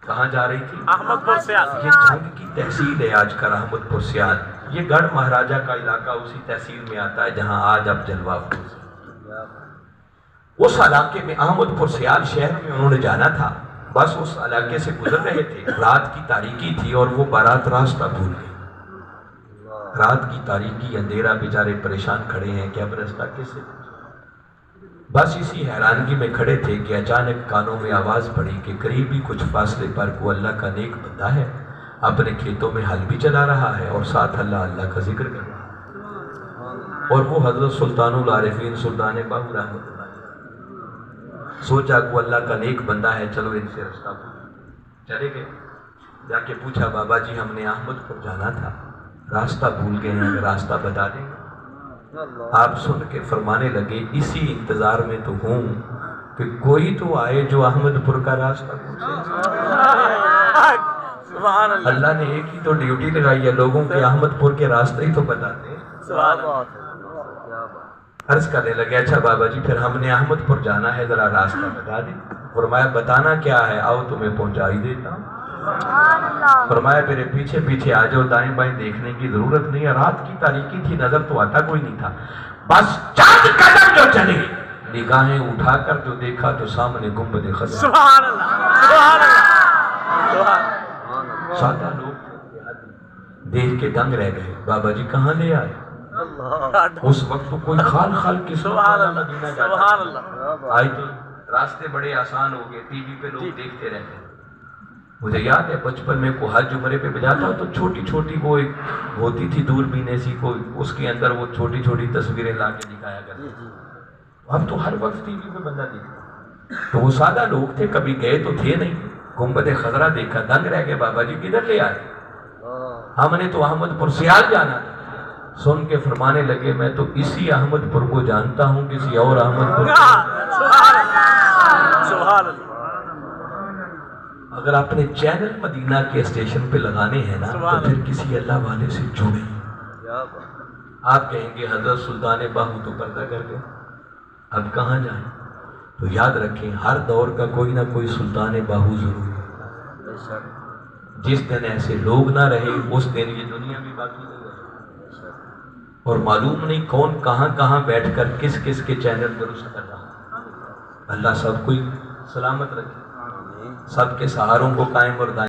کہاں جا رہی تھی؟ احمد پور سیال۔ یہ جنگ کی تحصیل ہے آج کل احمد پور سیال، یہ گڑھ مہاراجہ کا علاقہ اسی تحصیل میں آتا ہے جہاں آج اب جلوہ افروز ہے۔ اس علاقے میں احمد پور سیال شہر میں انہوں نے جانا تھا، بس اس علاقے سے گزر رہے تھے، رات کی تاریکی تھی اور وہ بارات راستہ بھول گئی۔ رات کی تاریکی، اندھیرا، بیچارے پریشان کھڑے ہیں کہ اب راستہ کس سے؟ بس اسی حیرانگی میں کھڑے تھے کہ اچانک کانوں میں آواز پڑی کہ قریب ہی کچھ فاصلے پر کوئی اللہ کا نیک بندہ ہے، اپنے کھیتوں میں ہل بھی چلا رہا ہے اور ساتھ اللہ اللہ کا ذکر کر رہا ہے، اور وہ حضرت سلطان العارفین سلطان باقر رحمت اللہ۔ سوچا کہ اللہ کا نیک بندہ ہے، چلو ان سے راستہ پوچھیں۔ چلے گئے، جا کے پوچھا بابا جی ہم نے احمد پور جانا تھا، راستہ بھول گئے ہیں، اگر راستہ بتا دیں گے؟ آپ سن کے فرمانے لگے اسی انتظار میں تو ہوں کہ کوئی تو آئے جو احمد پور کا راستہ پوچھے۔ اللہ نے ایک ہی تو ڈیوٹی لگائی ہے لوگوں کے، احمد پور کے راستے ہی تو بتاتے ہیں۔ عرض کرنے لگے اچھا بابا جی پھر ہم نے احمد پور جانا ہے ذرا راستہ بتا دیں. فرمایا بتانا کیا ہے, آؤ تمہیں پہنچا ہی دیتا ہوں. فرمایا میرے پیچھے پیچھے آ جاؤ, دائیں بائیں دیکھنے کی ضرورت نہیں ہے, رات کی تاریکی تھی, نظر تو آتا کوئی نہیں تھا, بس چند قدم جو چلے نگاہیں اٹھا کر جو دیکھا تو سامنے گنبد خزرہ. سبحان اللہ سبحان اللہ سبحان سادہ لوگ دیکھ کے دنگ رہ گئے, بابا جی کہاں لے آئے. اللہ اس وقت تو کوئی خال خال قسمت سبحان والا اللہ مدینہ جاتا سبحان اللہ. آج تو راستے بڑے آسان ہو گئے, ٹی وی پہ لوگ دیکھتے رہتے ہیں. مجھے یاد ہے بچپن میں کو حج عمرے پہ بجاتا تو چھوٹی چھوٹی وہ ایک ہوتی تھی دوربین ایسی کوئی, اس کے اندر وہ چھوٹی چھوٹی تصویریں لا کے دکھایا کرتے. اب تو ہر وقت ٹی وی پہ بندہ دیکھتا. تو وہ سادہ لوگ تھے, کبھی گئے تو تھے نہیں, گنبد خضرہ دیکھا, دنگ رہ گئے, بابا جی کدھر لے آئے. ہم نے تو احمد پور سیال جانا تھا. سن کے فرمانے لگے میں تو اسی احمد پور کو جانتا ہوں, کسی اور احمد پور سبحان اللہ سبحان اللہ. اگر اپنے چینل مدینہ کے اسٹیشن پہ لگانے ہیں نا تو پھر کسی اللہ والے سے جڑیں. آپ کہیں گے حضرت سلطان باہو تو پردہ کر گئے, اب کہاں جائیں. تو یاد رکھیں ہر دور کا کوئی نہ کوئی سلطان باہو ضرور ہے. جس دن ایسے لوگ نہ رہے اس دن یہ دنیا بھی باقی نہیں رہے, اور معلوم نہیں کون کہاں کہاں بیٹھ کر کس کس کے چینل درست کر رہا. اللہ سب کوئی سلامت رکھے, سب کے سہاروں کو قائم اور دائم